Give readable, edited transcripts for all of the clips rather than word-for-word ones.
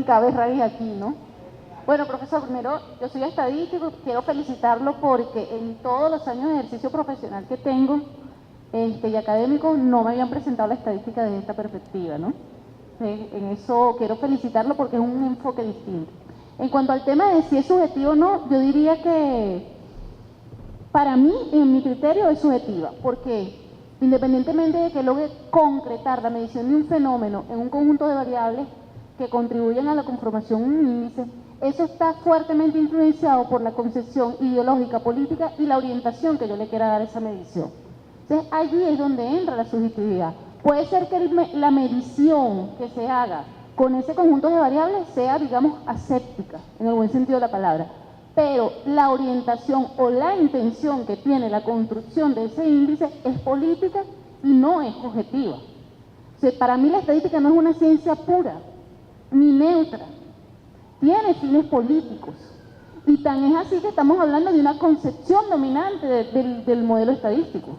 mi cabeza aquí, ¿no? Bueno, profesor, primero, yo soy estadístico, quiero felicitarlo porque en todos los años de ejercicio profesional que tengo y académico no me habían presentado la estadística desde esta perspectiva, ¿no? En eso quiero felicitarlo porque es un enfoque distinto. En cuanto al tema de si es subjetivo o no, yo diría que para mí, en mi criterio, es subjetiva, porque independientemente de que logre concretar la medición de un fenómeno en un conjunto de variables que contribuyen a la conformación de un índice, eso está fuertemente influenciado por la concepción ideológica, política y la orientación que yo le quiera dar a esa medición. Entonces, allí es donde entra la subjetividad. Puede ser que la medición que se haga con ese conjunto de variables sea, digamos, aséptica, en el buen sentido de la palabra, pero la orientación o la intención que tiene la construcción de ese índice es política y no es objetiva. O sea, para mí la estadística no es una ciencia pura, ni neutra, tiene fines políticos. Y tan es así que estamos hablando de una concepción dominante del modelo estadístico.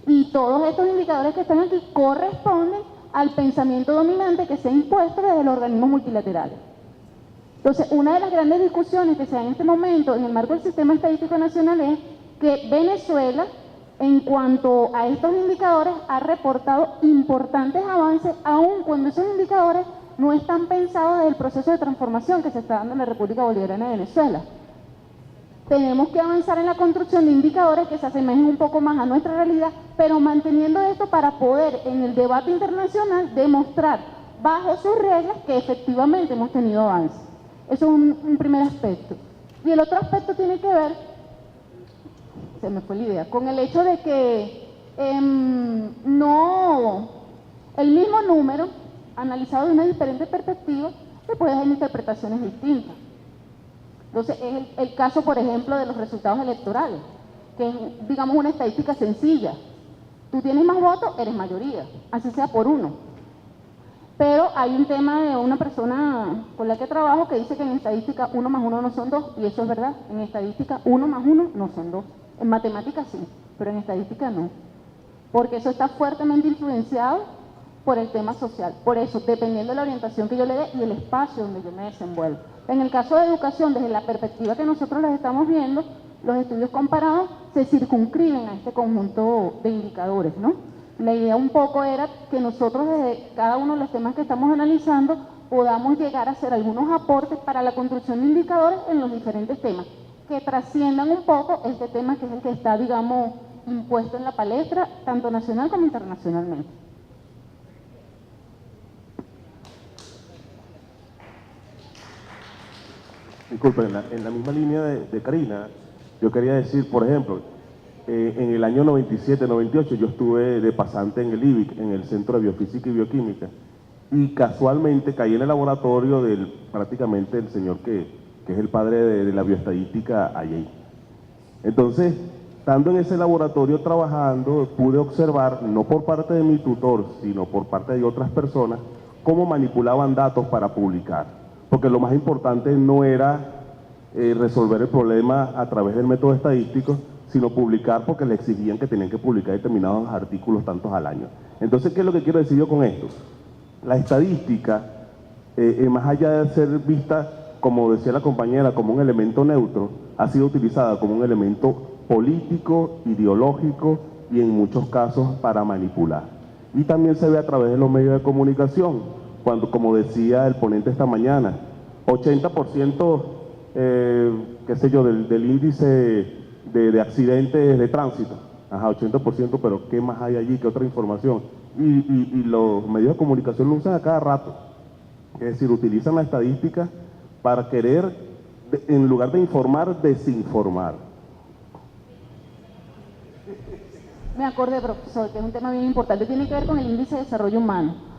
Y todos estos indicadores que están aquí corresponden al pensamiento dominante que se ha impuesto desde los organismos multilaterales. Entonces, una de las grandes discusiones que se da en este momento en el marco del Sistema Estadístico Nacional es que Venezuela, en cuanto a estos indicadores, ha reportado importantes avances, aun cuando esos indicadores no están pensados desde el proceso de transformación que se está dando en la República Bolivariana de Venezuela. Tenemos que avanzar en la construcción de indicadores que se asemejen un poco más a nuestra realidad, pero manteniendo esto para poder en el debate internacional demostrar bajo sus reglas que efectivamente hemos tenido avances. Eso es un primer aspecto. Y el otro aspecto tiene que ver, se me fue la idea, con el hecho de que el mismo número, analizado de una diferente perspectiva, se puede dar interpretaciones distintas. Entonces, es el caso, por ejemplo, de los resultados electorales, que es, digamos, una estadística sencilla. Tú tienes más votos, eres mayoría, así sea por uno. Pero hay un tema de una persona con la que trabajo que dice que en estadística 1 más 1 no son 2, y eso es verdad. En estadística 1 más 1 no son 2. En matemáticas sí, pero en estadística no. Porque eso está fuertemente influenciado por el tema social. Por eso, dependiendo de la orientación que yo le dé y el espacio donde yo me desenvuelvo. En el caso de educación, desde la perspectiva que nosotros les estamos viendo, los estudios comparados se circunscriben a este conjunto de indicadores, ¿no? La idea un poco era que nosotros desde cada uno de los temas que estamos analizando podamos llegar a hacer algunos aportes para la construcción de indicadores en los diferentes temas, que trasciendan un poco este tema que es el que está, digamos, impuesto en la palestra, tanto nacional como internacionalmente. Disculpen, en la misma línea de Karina, yo quería decir, por ejemplo, en el año 97-98 yo estuve de pasante en el IBIC, en el Centro de Biofísica y Bioquímica, y casualmente caí en el laboratorio del prácticamente el señor que es el padre de la bioestadística allí. Entonces, estando en ese laboratorio trabajando, pude observar, no por parte de mi tutor, sino por parte de otras personas, cómo manipulaban datos para publicar. Porque lo más importante no era resolver el problema a través del método estadístico, sino publicar porque le exigían que tenían que publicar determinados artículos tantos al año. Entonces, ¿qué es lo que quiero decir yo con esto? La estadística, más allá de ser vista, como decía la compañera, como un elemento neutro, ha sido utilizada como un elemento político, ideológico y en muchos casos para manipular. Y también se ve a través de los medios de comunicación, cuando, como decía el ponente esta mañana, 80%, qué sé yo, del índice de accidentes de tránsito. Ajá, 80%, pero ¿qué más hay allí? ¿Qué otra información? Y los medios de comunicación lo usan a cada rato. Es decir, utilizan la estadística para querer, en lugar de informar, desinformar. Me acordé, profesor, que es un tema bien importante. Tiene que ver con el índice de desarrollo humano.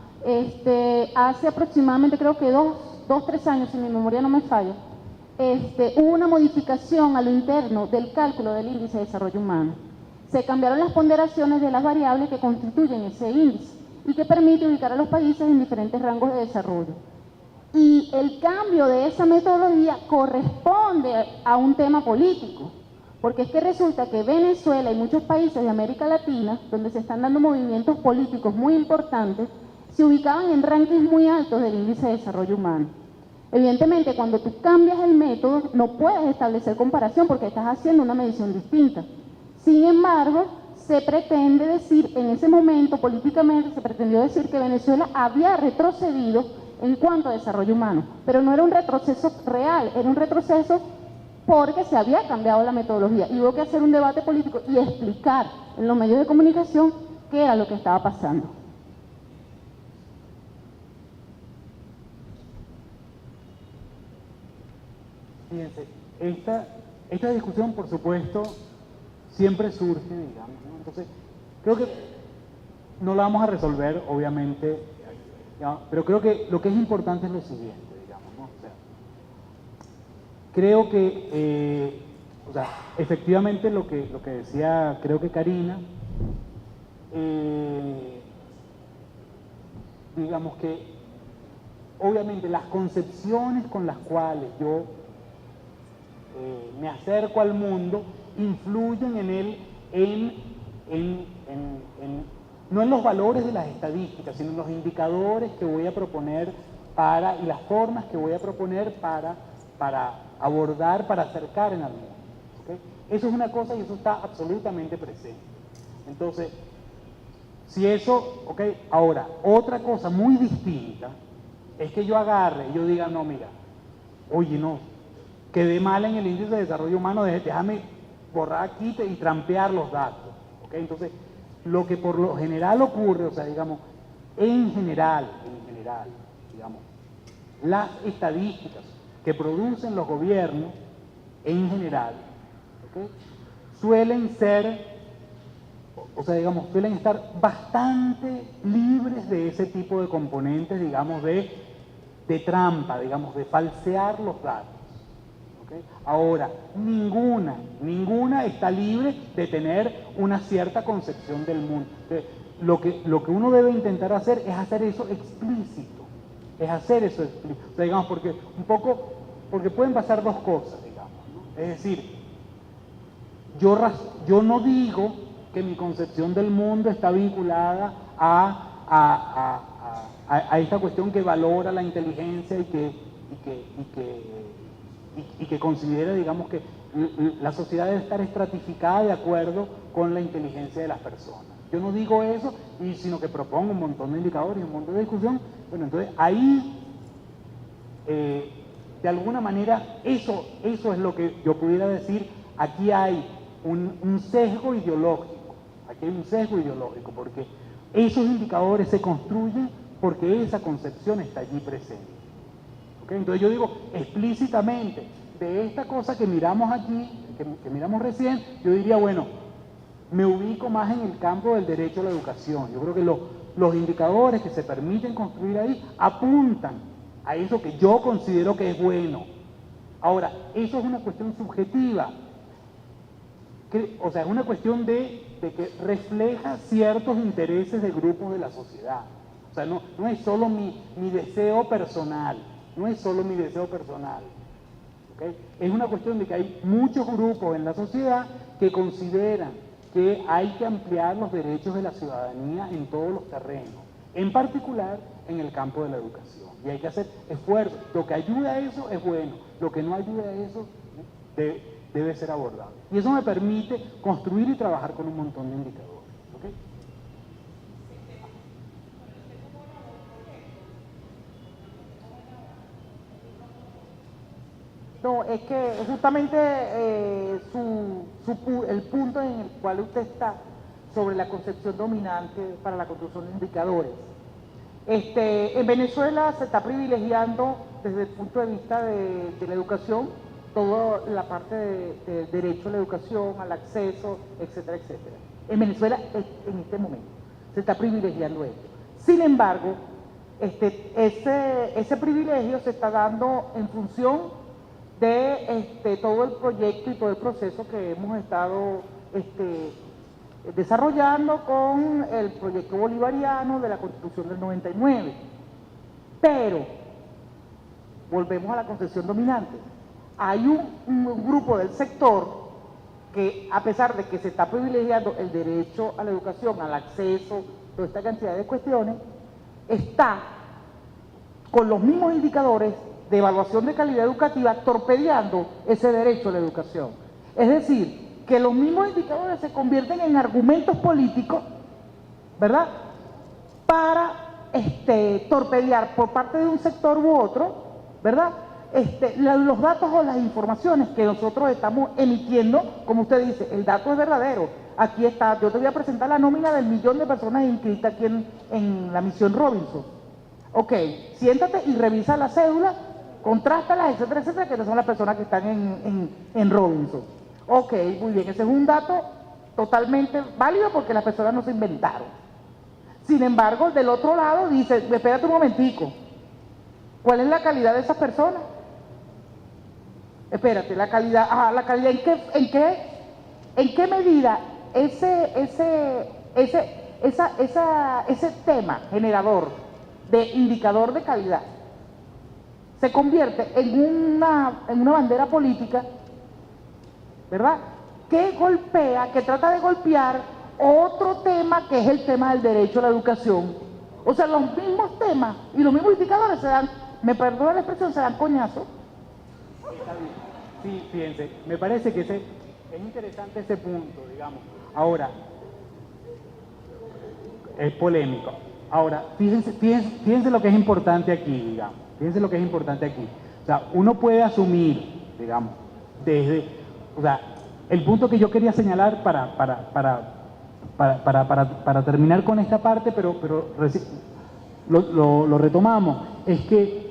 Hace aproximadamente, creo que 2-3 años, si mi memoria no me falla, hubo una modificación a lo interno del cálculo del índice de desarrollo humano. Se cambiaron las ponderaciones de las variables que constituyen ese índice y que permite ubicar a los países en diferentes rangos de desarrollo. Y el cambio de esa metodología corresponde a un tema político, porque es que resulta que Venezuela y muchos países de América Latina, donde se están dando movimientos políticos muy importantes, se ubicaban en rankings muy altos del índice de desarrollo humano. Evidentemente, cuando tú cambias el método, no puedes establecer comparación porque estás haciendo una medición distinta. Sin embargo, se pretende decir, en ese momento políticamente se pretendió decir que Venezuela había retrocedido en cuanto a desarrollo humano, pero no era un retroceso real, era un retroceso porque se había cambiado la metodología y hubo que hacer un debate político y explicar en los medios de comunicación qué era lo que estaba pasando. Fíjense, esta discusión, por supuesto, siempre surge, digamos, ¿no? Entonces, creo que no la vamos a resolver, obviamente, ¿no? Pero creo que lo que es importante es lo siguiente, digamos, ¿no? O sea, creo que, o sea, efectivamente lo que decía, creo que Karina, digamos que, obviamente, las concepciones con las cuales yo me acerco al mundo influyen en él, no en los valores de las estadísticas, sino en los indicadores que voy a proponer y las formas que voy a proponer para abordar, para acercar en al mundo. ¿Okay? Eso es una cosa y eso está absolutamente presente. Entonces, si eso, ok, ahora, otra cosa muy distinta es que yo agarre y yo diga, no, mira, oye, no, quedé mal en el índice de desarrollo humano, déjame borrar aquí y trampear los datos. ¿Okay? Entonces, lo que por lo general ocurre, o sea, digamos, en general, digamos, las estadísticas que producen los gobiernos, en general, ¿okay? Suelen ser, o sea, digamos, suelen estar bastante libres de ese tipo de componentes, digamos, de trampa, digamos, de falsear los datos. ¿Okay? Ahora, ninguna está libre de tener una cierta concepción del mundo. Lo que uno debe intentar hacer es hacer eso explícito. O sea, digamos, porque pueden pasar dos cosas, digamos, ¿no? Es decir, yo no digo que mi concepción del mundo está vinculada a esta cuestión que valora la inteligencia y que considera, digamos, que la sociedad debe estar estratificada de acuerdo con la inteligencia de las personas. Yo no digo eso, sino que propongo un montón de indicadores, un montón de discusión. Bueno, entonces ahí, de alguna manera, eso es lo que yo pudiera decir. Aquí hay un sesgo ideológico, porque esos indicadores se construyen porque esa concepción está allí presente. ¿Okay? Entonces yo digo explícitamente, de esta cosa que miramos aquí, que miramos recién, yo diría, bueno, me ubico más en el campo del derecho a la educación. Yo creo que los indicadores que se permiten construir ahí apuntan a eso que yo considero que es bueno. Ahora, eso es una cuestión subjetiva, o sea, es una cuestión de que refleja ciertos intereses de grupos de la sociedad. O sea, no es solo mi deseo personal, ¿okay? Es una cuestión de que hay muchos grupos en la sociedad que consideran que hay que ampliar los derechos de la ciudadanía en todos los terrenos, en particular en el campo de la educación. Y hay que hacer esfuerzos. Lo que ayuda a eso es bueno, lo que no ayuda a eso debe ser abordado. Y eso me permite construir y trabajar con un montón de indicadores. ¿Okay? No, es que justamente el punto en el cual usted está sobre la concepción dominante para la construcción de indicadores. En Venezuela se está privilegiando desde el punto de vista de la educación toda la parte de derecho a la educación, al acceso, etcétera, etcétera. En Venezuela, en este momento, se está privilegiando esto. Sin embargo, ese privilegio se está dando en función de todo el proyecto y todo el proceso que hemos estado desarrollando con el proyecto bolivariano de la Constitución del 99. Pero, volvemos a la concepción dominante. Hay un grupo del sector que, a pesar de que se está privilegiando el derecho a la educación, al acceso, toda esta cantidad de cuestiones, está con los mismos indicadores de evaluación de calidad educativa, torpedeando ese derecho a la educación. Es decir, que los mismos indicadores se convierten en argumentos políticos, ¿verdad?, para torpedear por parte de un sector u otro, ¿verdad?, los datos o las informaciones que nosotros estamos emitiendo. Como usted dice, el dato es verdadero. Aquí está, yo te voy a presentar la nómina del 1.000.000 de personas inscritas aquí en la misión Robinson. Ok, siéntate y revisa la cédula, contrástalas, etcétera, etcétera, que son las personas que están en Robinson. Ok, muy bien, ese es un dato totalmente válido porque las personas no se inventaron. Sin embargo, del otro lado dice, espérate un momentico, ¿cuál es la calidad de esas personas? Espérate, la calidad, ¿en qué medida ese tema generador de indicador de calidad se convierte en una bandera política, ¿verdad?, que golpea, que trata de golpear otro tema que es el tema del derecho a la educación? O sea, los mismos temas y los mismos indicadores se dan, me perdona la expresión, se dan coñazos. Sí, fíjense, me parece que es interesante ese punto, digamos. Ahora, es polémico. Ahora, fíjense lo que es importante aquí, digamos. Fíjense lo que es importante aquí. O sea, uno puede asumir, digamos, o sea, el punto que yo quería señalar para terminar con esta parte, pero lo retomamos, es que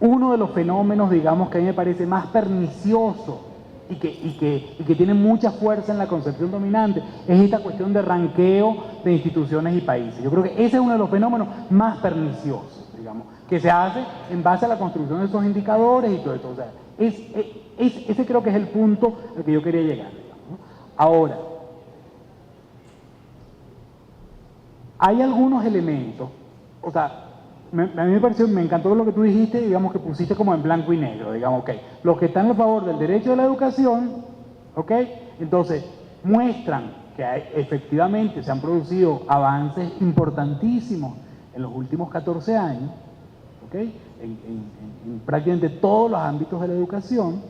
uno de los fenómenos, digamos, que a mí me parece más pernicioso y que tiene mucha fuerza en la concepción dominante, es esta cuestión de ranqueo de instituciones y países. Yo creo que ese es uno de los fenómenos más perniciosos, digamos, que se hace en base a la construcción de esos indicadores y todo esto. O sea, ese creo que es el punto al que yo quería llegar, digamos, ¿no? Ahora, hay algunos elementos, o sea, a mí me pareció, me encantó lo que tú dijiste, digamos, que pusiste como en blanco y negro, digamos, ok, los que están a favor del derecho a la educación, ok, entonces muestran que efectivamente se han producido avances importantísimos en los últimos 14 años, ok, en prácticamente todos los ámbitos de la educación,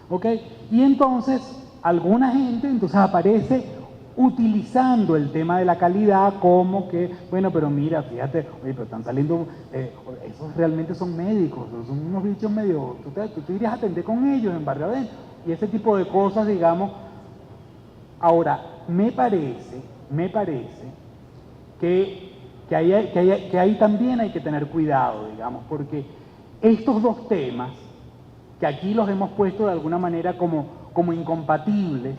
ok, y entonces alguna gente entonces aparece utilizando el tema de la calidad como que, bueno, pero mira, fíjate, oye, pero están saliendo, esos realmente son médicos, son unos bichos medio, tú irías a atender con ellos en Barrio Adentro, y ese tipo de cosas, digamos. Ahora, me parece que ahí también hay que tener cuidado, digamos, porque estos dos temas, que aquí los hemos puesto de alguna manera como incompatibles,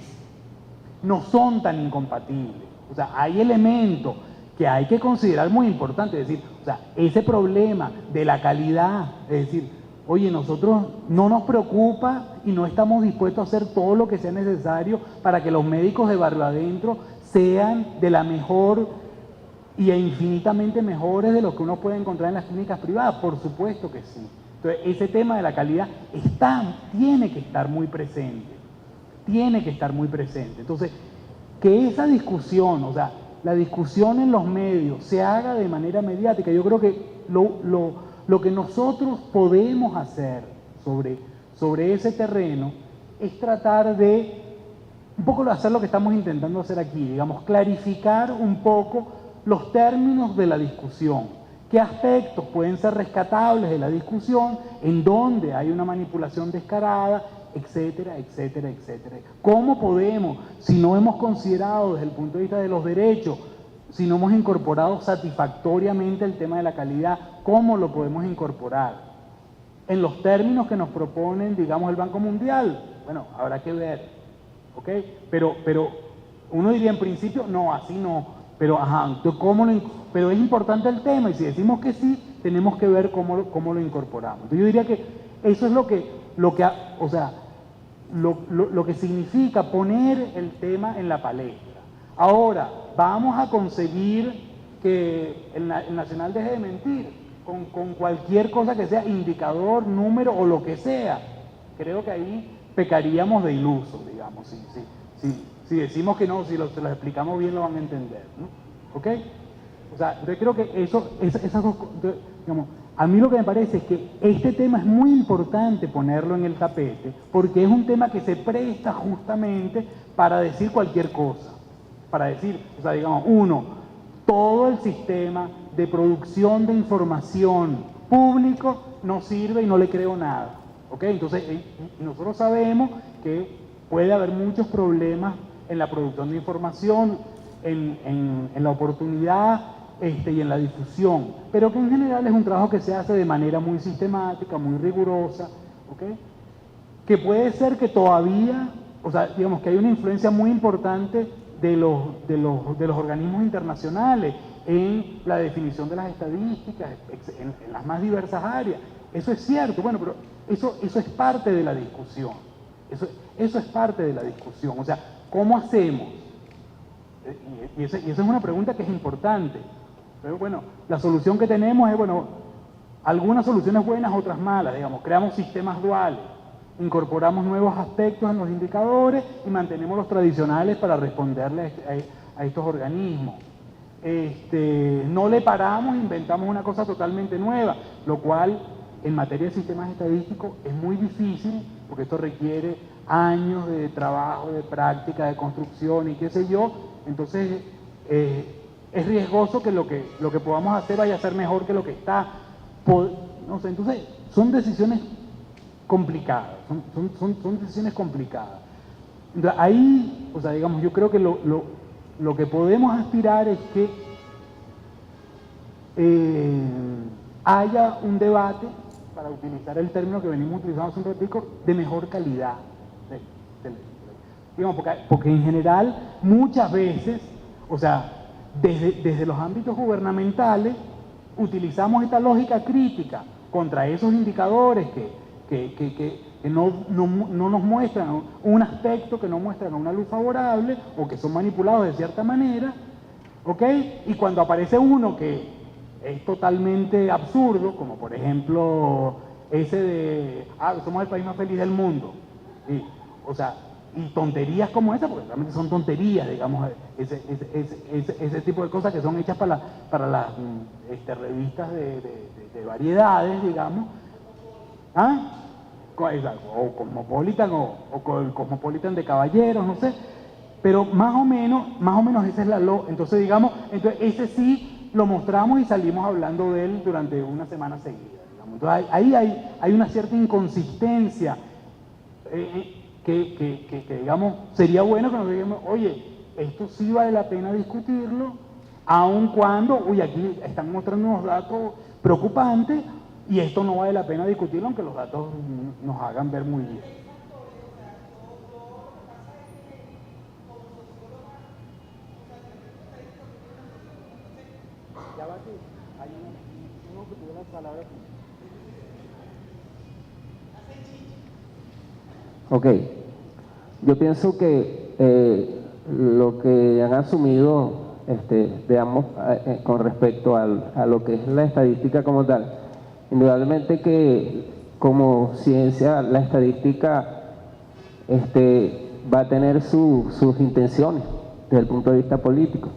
no son tan incompatibles. O sea, hay elementos que hay que considerar muy importantes. Es decir, o sea, ese problema de la calidad, es decir, oye, nosotros no nos preocupa y no estamos dispuestos a hacer todo lo que sea necesario para que los médicos de Barrio Adentro sean de la mejor y infinitamente mejores de lo que uno puede encontrar en las clínicas privadas. Por supuesto que sí. Entonces, ese tema de la calidad tiene que estar muy presente. Tiene que estar muy presente. Entonces, que esa discusión, o sea, la discusión en los medios se haga de manera mediática, yo creo que lo que nosotros podemos hacer sobre ese terreno es tratar de, un poco hacer lo que estamos intentando hacer aquí, digamos, clarificar un poco los términos de la discusión, qué aspectos pueden ser rescatables de la discusión, en dónde hay una manipulación descarada, etcétera, etcétera, etcétera. ¿Cómo podemos, si no hemos considerado desde el punto de vista de los derechos, si no hemos incorporado satisfactoriamente el tema de la calidad, cómo lo podemos incorporar? En los términos que nos proponen, digamos, el Banco Mundial, bueno, habrá que ver, ¿ok? Pero uno diría en principio, no, así no, pero ajá, entonces, pero es importante el tema, y si decimos que sí, tenemos que ver cómo lo incorporamos. Entonces yo diría que eso es lo que significa poner el tema en la palestra. Ahora, vamos a conseguir que el Nacional deje de mentir con cualquier cosa que sea indicador, número o lo que sea. Creo que ahí pecaríamos de ilusos, digamos. Si decimos que no, se los explicamos bien, lo van a entender, ¿no? ¿Ok? O sea, yo creo que esas dos, digamos, a mí lo que me parece es que este tema es muy importante ponerlo en el tapete, porque es un tema que se presta justamente para decir cualquier cosa. Para decir, o sea, digamos, uno, todo el sistema de producción de información público no sirve y no le creo nada. ¿Ok? Entonces, nosotros sabemos que puede haber muchos problemas en la producción de información, en la oportunidad y en la difusión, pero que en general es un trabajo que se hace de manera muy sistemática, muy rigurosa, ¿ok? Que puede ser que todavía, o sea, digamos que hay una influencia muy importante de los organismos internacionales en la definición de las estadísticas, en las más diversas áreas. Eso es cierto, bueno, pero eso es parte de la discusión. Eso es parte de la discusión. O sea, ¿cómo hacemos? Y esa es una pregunta que es importante. Pero bueno, la solución que tenemos es, bueno, algunas soluciones buenas, otras malas, digamos. Creamos sistemas duales, incorporamos nuevos aspectos en los indicadores y mantenemos los tradicionales para responderle a estos organismos. No le paramos, inventamos una cosa totalmente nueva, lo cual en materia de sistemas estadísticos es muy difícil, porque esto requiere años de trabajo, de práctica, de construcción y qué sé yo. Entonces es riesgoso que lo que podamos hacer vaya a ser mejor que lo que está. No sé, entonces son decisiones complicadas, son decisiones complicadas. Entonces, ahí, o sea, digamos, yo creo que lo que podemos aspirar es que haya un debate, para utilizar el término que venimos utilizando hace un ratico, de mejor calidad. Digamos, porque en general, muchas veces, o sea, desde los ámbitos gubernamentales, utilizamos esta lógica crítica contra esos indicadores que no nos muestran un aspecto, que no muestran una luz favorable o que son manipulados de cierta manera, ¿ok? Y cuando aparece uno que es totalmente absurdo, como por ejemplo ese de, somos el país más feliz del mundo, ¿sí? O sea, y tonterías como esa, porque realmente son tonterías, digamos, ese tipo de cosas que son hechas para las revistas de variedades, digamos, o Cosmopolitan o el Cosmopolitan de caballeros, no sé, pero más o menos esa es la entonces digamos, entonces ese sí lo mostramos y salimos hablando de él durante una semana seguida, digamos. Entonces ahí hay una cierta inconsistencia que digamos, sería bueno que nos digamos, oye, esto sí vale la pena discutirlo, aun cuando, aquí están mostrando unos datos preocupantes y esto no vale la pena discutirlo, aunque los datos nos hagan ver muy bien. Ya va aquí, hay uno que tuvo las palabras aquí. Ok, yo pienso que lo que han asumido, digamos, con respecto a lo que es la estadística como tal, indudablemente que como ciencia la estadística va a tener sus intenciones desde el punto de vista político.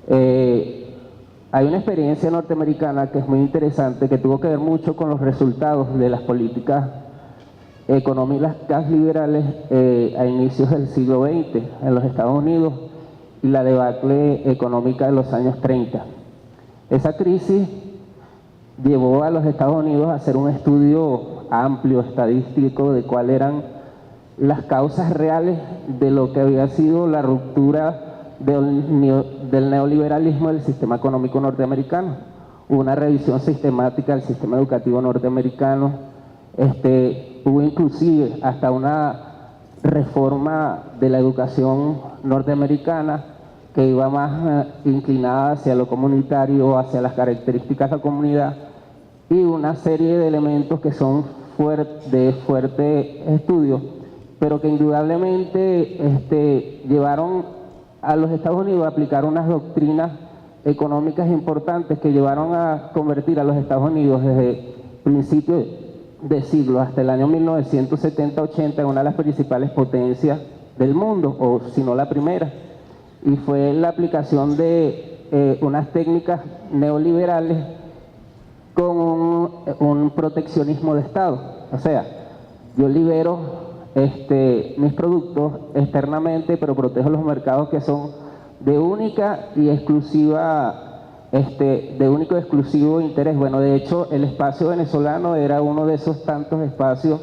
Hay una experiencia norteamericana que es muy interesante, que tuvo que ver mucho con los resultados de las políticas económicas liberales a inicios del siglo XX en los Estados Unidos y la debacle económica de los años 30. Esa crisis llevó a los Estados Unidos a hacer un estudio amplio, estadístico, de cuáles eran las causas reales de lo que había sido la ruptura del neoliberalismo del sistema económico norteamericano. Hubo una revisión sistemática del sistema educativo norteamericano, hubo inclusive hasta una reforma de la educación norteamerana que iba más inclinada hacia lo comunitario, hacia las características de la comunidad, y una serie de elementos que son de fuerte estudio, pero que indudablemente llevaron a los Estados Unidos a aplicar unas doctrinas económicas importantes que llevaron a convertir a los Estados Unidos desde principios de siglo hasta el año 1970-80 en una de las principales potencias del mundo, o si no la primera, y fue la aplicación de unas técnicas neoliberales con un proteccionismo de Estado. O sea, yo libero mis productos externamente, pero protejo los mercados que son de única y exclusiva, de único y exclusivo interés. Bueno, de hecho, el espacio venezolano era uno de esos tantos espacios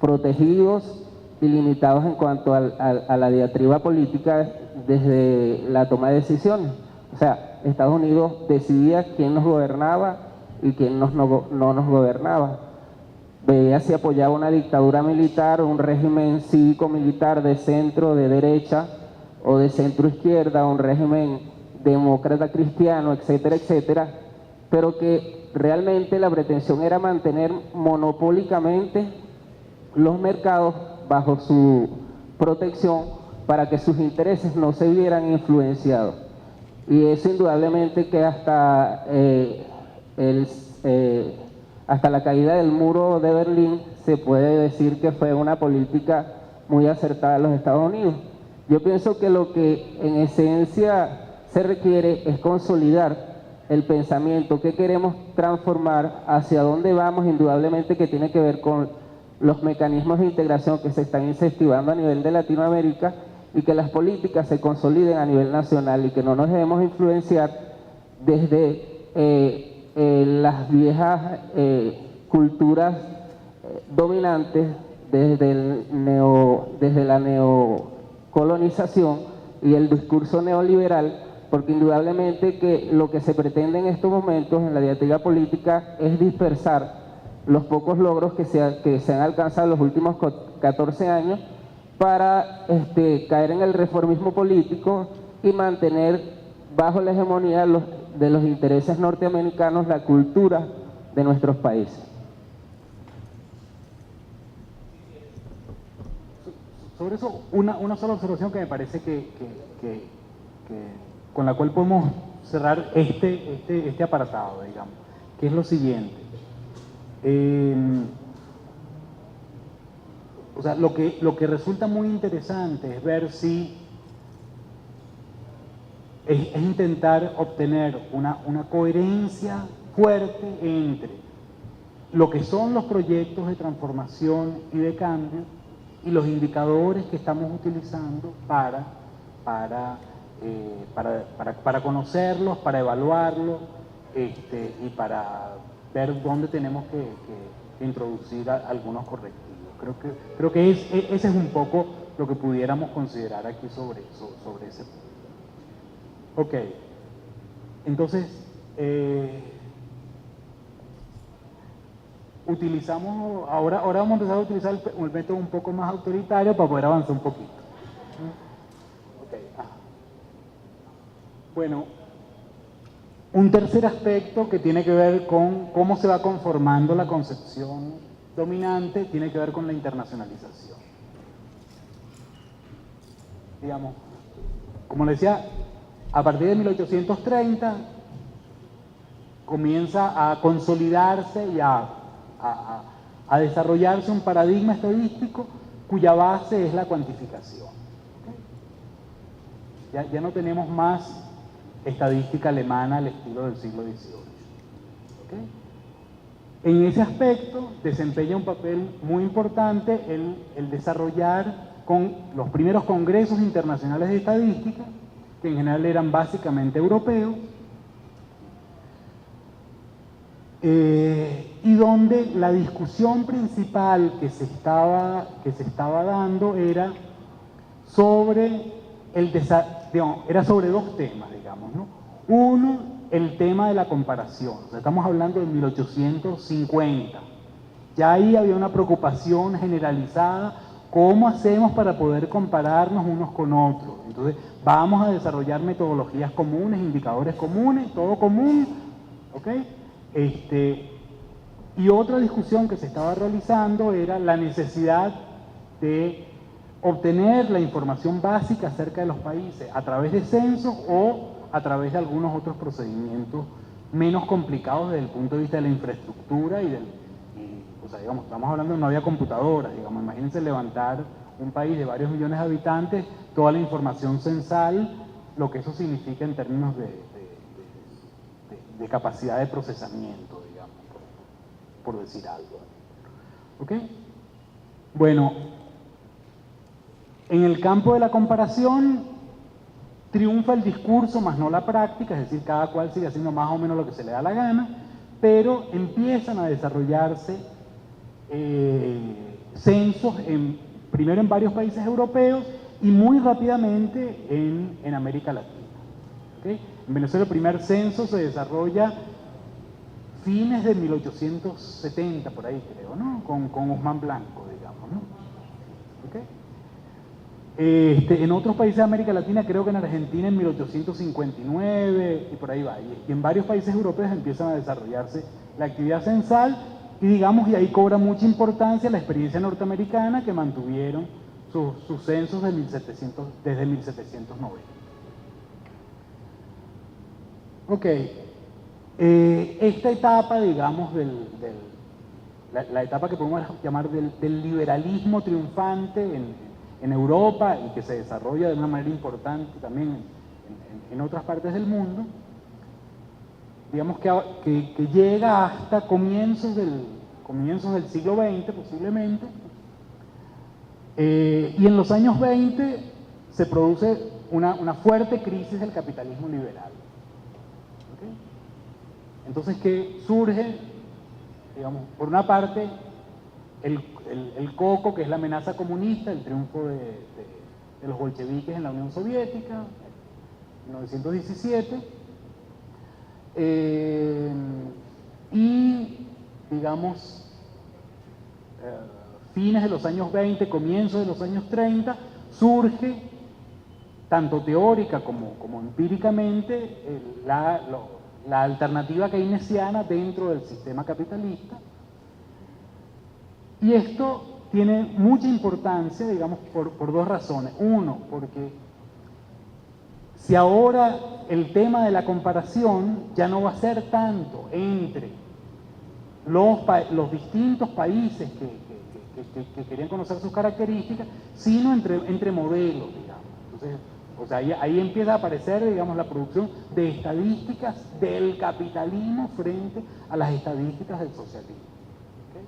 protegidos y limitados en cuanto a la diatriba política desde la toma de decisiones. O sea, Estados Unidos decidía quién nos gobernaba y quién no nos gobernaba. Veía si apoyaba una dictadura militar, un régimen cívico-militar de centro, de derecha o de centro-izquierda, un régimen demócrata cristiano, etcétera, etcétera, pero que realmente la pretensión era mantener monopólicamente los mercados bajo su protección para que sus intereses no se vieran influenciados. Y eso indudablemente que hasta la caída del muro de Berlín se puede decir que fue una política muy acertada de los Estados Unidos. Yo pienso que lo que en esencia se requiere es consolidar el pensamiento que queremos transformar, hacia dónde vamos, indudablemente que tiene que ver con los mecanismos de integración que se están incentivando a nivel de Latinoamérica, y que las políticas se consoliden a nivel nacional y que no nos debemos influenciar desde las viejas culturas dominantes, desde la neocolonización y el discurso neoliberal, porque indudablemente que lo que se pretende en estos momentos en la diatriba política es dispersar los pocos logros que se han alcanzado en los últimos 14 años para caer en el reformismo político y mantener bajo la hegemonía de los intereses norteamericanos la cultura de nuestros países. Sobre eso, una sola observación que me parece que con la cual podemos cerrar este apartado, digamos, que es lo siguiente. O sea, lo que resulta muy interesante es ver si es intentar obtener una coherencia fuerte entre lo que son los proyectos de transformación y de cambio y los indicadores que estamos utilizando para conocerlos, para evaluarlos y para ver dónde tenemos que introducir algunos correctivos. Creo que ese es un poco lo que pudiéramos considerar aquí sobre ese punto. Ok, entonces ahora vamos a empezar a utilizar el método un poco más autoritario para poder avanzar un poquito. Okay. Bueno, un tercer aspecto que tiene que ver con cómo se va conformando la concepción dominante tiene que ver con la internacionalización. Digamos, como les decía, a partir de 1830 comienza a consolidarse y a desarrollarse un paradigma estadístico cuya base es la cuantificación. ¿Okay? Ya no tenemos más estadística alemana al estilo del siglo XVIII. ¿Okay? En ese aspecto desempeña un papel muy importante el desarrollar con los primeros congresos internacionales de estadística, que en general eran básicamente europeos, y donde la discusión principal que se estaba dando era sobre era sobre dos temas, digamos, ¿no? Uno, el tema de la comparación. O sea, estamos hablando de 1850. Ya ahí había una preocupación generalizada. ¿Cómo hacemos para poder compararnos unos con otros? Entonces, vamos a desarrollar metodologías comunes, indicadores comunes, todo común, ¿ok? Y otra discusión que se estaba realizando era la necesidad de obtener la información básica acerca de los países a través de censos o a través de algunos otros procedimientos menos complicados desde el punto de vista de la infraestructura o sea, digamos, estamos hablando de no había computadoras, digamos, imagínense levantar un país de varios millones de habitantes, toda la información censal, lo que eso significa en términos de capacidad de procesamiento, digamos. por decir algo. ¿Ok? Bueno, en el campo de la comparación triunfa el discurso más no la práctica, es decir, cada cual sigue haciendo más o menos lo que se le da la gana, pero empiezan a desarrollarse censos primero en varios países europeos y muy rápidamente en América Latina. ¿Okay? En Venezuela el primer censo se desarrolla fines de 1870, por ahí creo, ¿no? Con Guzmán Blanco, digamos, ¿no? ¿Okay? En otros países de América Latina, creo que en Argentina en 1859 y por ahí va. Y en varios países europeos empiezan a desarrollarse la actividad censal y digamos, y ahí cobra mucha importancia la experiencia norteamericana que mantuvieron sus censos desde 1790. Ok, esta etapa, digamos, la etapa que podemos llamar del liberalismo triunfante en Europa y que se desarrolla de una manera importante también en otras partes del mundo, digamos que llega hasta comienzos del siglo XX posiblemente, y en los años 20 se produce una fuerte crisis del capitalismo liberal. ¿Okay? Entonces, ¿qué surge? Digamos, por una parte, el coco, que es la amenaza comunista, el triunfo de los bolcheviques en la Unión Soviética, en 1917, y, digamos, fines de los años 20, comienzos de los años 30, surge, tanto teórica como empíricamente, la alternativa keynesiana dentro del sistema capitalista. Y esto tiene mucha importancia, digamos, por dos razones. Uno, porque si ahora el tema de la comparación ya no va a ser tanto entre los distintos países que querían conocer sus características, sino entre modelos, digamos. Entonces, o sea, ahí empieza a aparecer, digamos, la producción de estadísticas del capitalismo frente a las estadísticas del socialismo. ¿Okay?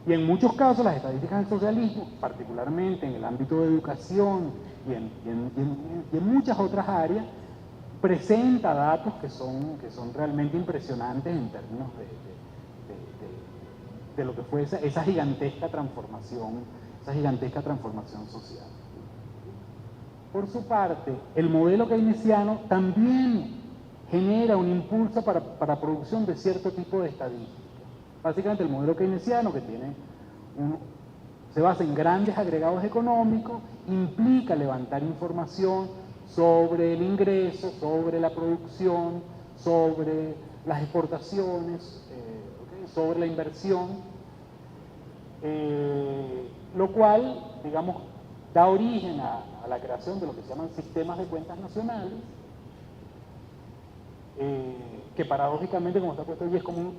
Y en muchos casos las estadísticas del socialismo, particularmente en el ámbito de educación y en muchas otras áreas, presenta datos que son realmente impresionantes en términos de lo que fue esa gigantesca transformación social. Por su parte, el modelo keynesiano también genera un impulso para producción de cierto tipo de estadísticas. Básicamente el modelo keynesiano, que se basa en grandes agregados económicos, implica levantar información sobre el ingreso, sobre la producción, sobre las exportaciones, sobre la inversión, lo cual, digamos, da origen a la creación de lo que se llaman sistemas de cuentas nacionales, que paradójicamente, como está puesto allí, es como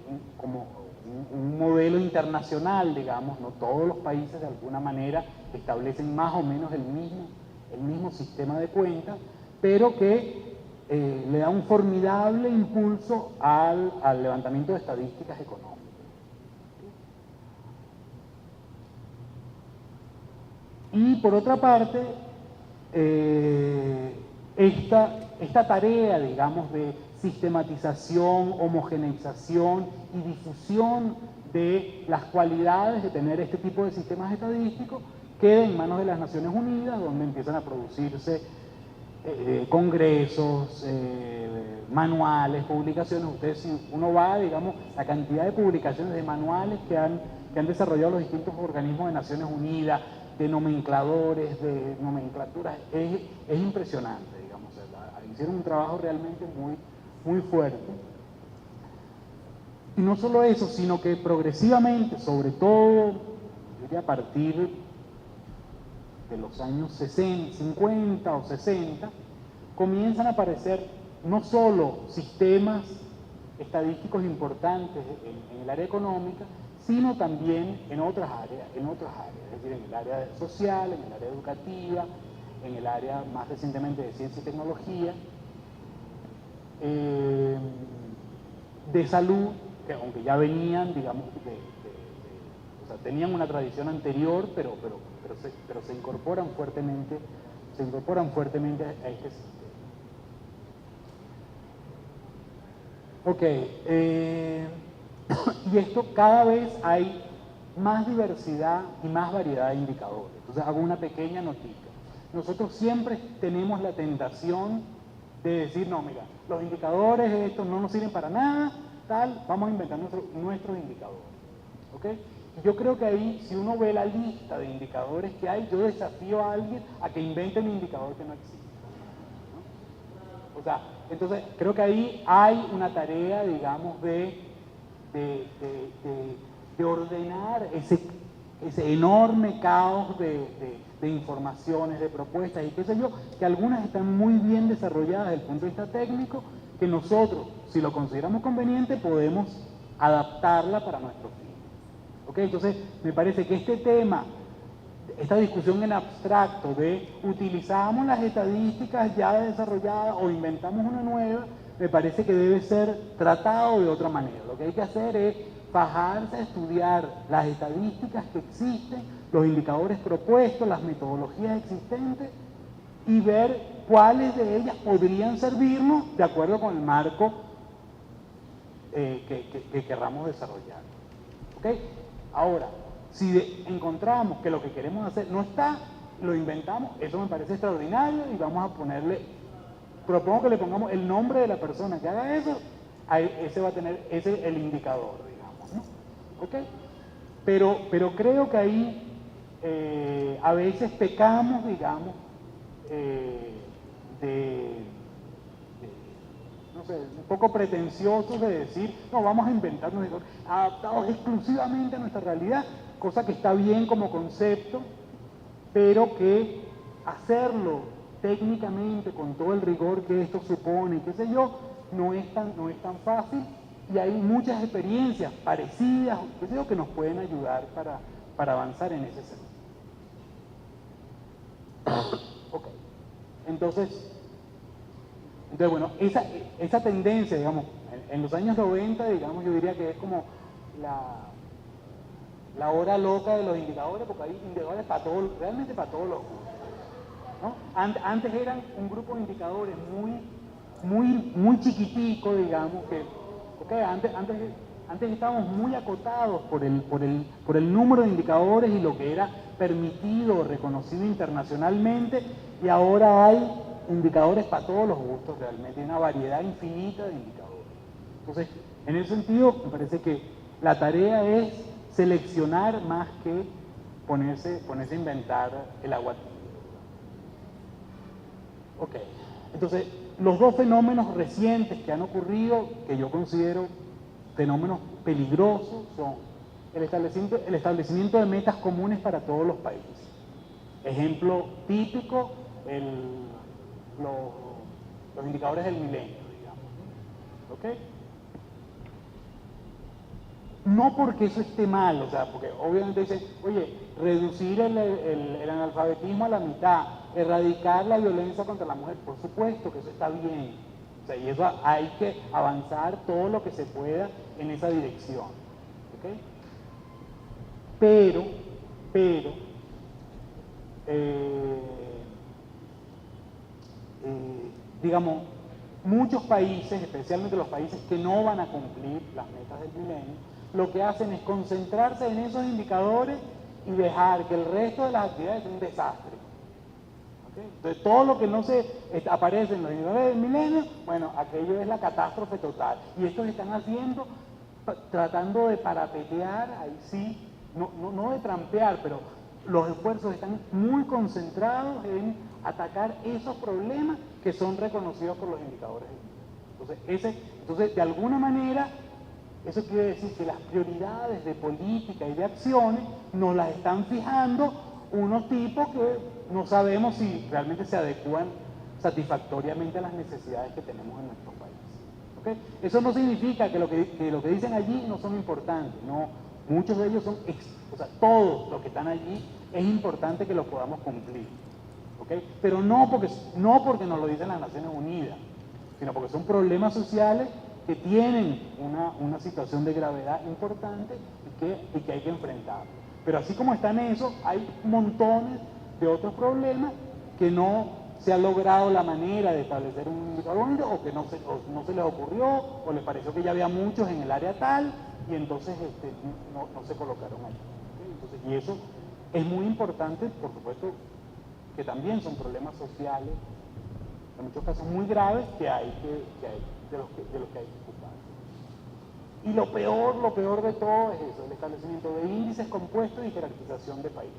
un modelo internacional, digamos, ¿no? Todos los países de alguna manera establecen más o menos el mismo sistema de cuentas, pero que le da un formidable impulso al levantamiento de estadísticas económicas. Y por otra parte, esta tarea, digamos, de sistematización, homogeneización y difusión de las cualidades de tener este tipo de sistemas estadísticos queda en manos de las Naciones Unidas, donde empiezan a producirse congresos, manuales, publicaciones. Ustedes, si uno va, digamos, la cantidad de publicaciones de manuales que han desarrollado los distintos organismos de Naciones Unidas, de nomencladores, de nomenclaturas, es impresionante, digamos. Hicieron un trabajo realmente muy fuerte. Y no solo eso, sino que progresivamente, sobre todo, a partir de los años 50 o 60, comienzan a aparecer no solo sistemas estadísticos importantes en el área económica, sino también en otras áreas, es decir, en el área social, en el área educativa, en el área más recientemente de ciencia y tecnología, de salud, que aunque ya venían, digamos, o sea, tenían una tradición anterior, pero se incorporan fuertemente a este sistema. Ok, y esto cada vez hay más diversidad y más variedad de indicadores. Entonces hago una pequeña notita. Nosotros siempre tenemos la tentación de decir, no, mira, los indicadores estos no nos sirven para nada, tal, vamos a inventar nuestros indicadores. ¿Ok? Y yo creo que ahí, si uno ve la lista de indicadores que hay, yo desafío a alguien a que invente un indicador que no existe. ¿No? O sea, entonces creo que ahí hay una tarea, digamos, de ordenar ese enorme caos de informaciones, de propuestas y qué sé yo, que algunas están muy bien desarrolladas desde el punto de vista técnico, que nosotros, si lo consideramos conveniente, podemos adaptarla para nuestro fin. ¿Ok? Entonces, me parece que este tema, esta discusión en abstracto de utilizamos las estadísticas ya desarrolladas o inventamos una nueva, me parece que debe ser tratado de otra manera. Lo que hay que hacer es bajarse a estudiar las estadísticas que existen, los indicadores propuestos, las metodologías existentes y ver cuáles de ellas podrían servirnos de acuerdo con el marco que querramos desarrollar. ¿Ok? Ahora, si encontramos que lo que queremos hacer no está, lo inventamos, eso me parece extraordinario y vamos a ponerle, propongo que le pongamos el nombre de la persona que haga eso, ese va a tener, ese es el indicador, digamos, ¿no? ¿Ok? Pero creo que ahí a veces pecamos, digamos, no sé, un poco pretenciosos de decir, no, vamos a inventar nuestros adaptados exclusivamente a nuestra realidad, cosa que está bien como concepto, pero que hacerlo técnicamente con todo el rigor que esto supone, qué sé yo, no es tan fácil y hay muchas experiencias parecidas, qué sé yo, que nos pueden ayudar para avanzar en ese sentido. Ok, entonces bueno, esa tendencia, digamos, en los años 90, digamos, yo diría que es como la hora loca de los indicadores, porque hay indicadores para todos, realmente para todos los gustos, ¿no? Antes eran un grupo de indicadores muy chiquitico, digamos, que, okay, antes estábamos muy acotados por el número de indicadores y lo que era permitido, reconocido internacionalmente, y ahora hay indicadores para todos los gustos, realmente hay una variedad infinita de indicadores. Entonces, en ese sentido, me parece que la tarea es seleccionar más que ponerse a inventar el agua tibia. Ok, entonces, los dos fenómenos recientes que han ocurrido, que yo considero fenómenos peligrosos, son el establecimiento de metas comunes para todos los países. Ejemplo típico, los indicadores del milenio, digamos. ¿Ok? No porque eso esté mal, o sea, porque obviamente dicen, oye, reducir el analfabetismo a la mitad, erradicar la violencia contra la mujer, por supuesto que eso está bien. O sea, y eso hay que avanzar todo lo que se pueda en esa dirección. ¿Ok? Pero digamos, muchos países, especialmente los países que no van a cumplir las metas del milenio, lo que hacen es concentrarse en esos indicadores y dejar que el resto de las actividades sea un desastre. ¿Okay? Entonces, todo lo que no aparece en los indicadores del milenio, bueno, aquello es la catástrofe total. Y estos están haciendo, tratando de parapetear, ahí sí, no de trampear, pero los esfuerzos están muy concentrados en atacar esos problemas que son reconocidos por los indicadores. Entonces, de alguna manera, eso quiere decir que las prioridades de política y de acciones nos las están fijando unos tipos que no sabemos si realmente se adecúan satisfactoriamente a las necesidades que tenemos en nuestros países. ¿Okay? Eso no significa que lo que dicen allí no son importantes, no, muchos de ellos son, o sea, todos los que están allí es importante que los podamos cumplir. ¿Okay? Pero no porque nos lo dicen las Naciones Unidas, sino porque son problemas sociales que tienen una situación de gravedad importante y que hay que enfrentar. Pero así como están esos, hay montones de otros problemas que no se ha logrado la manera de establecer un indicador único, o que no se les ocurrió, o les pareció que ya había muchos en el área tal, y entonces no se colocaron ahí. ¿Okay? Entonces, y eso es muy importante, por supuesto, que también son problemas sociales, en muchos casos muy graves, de los que hay que ocupar. Y lo peor de todo es eso, el establecimiento de índices compuestos y jerarquización de países.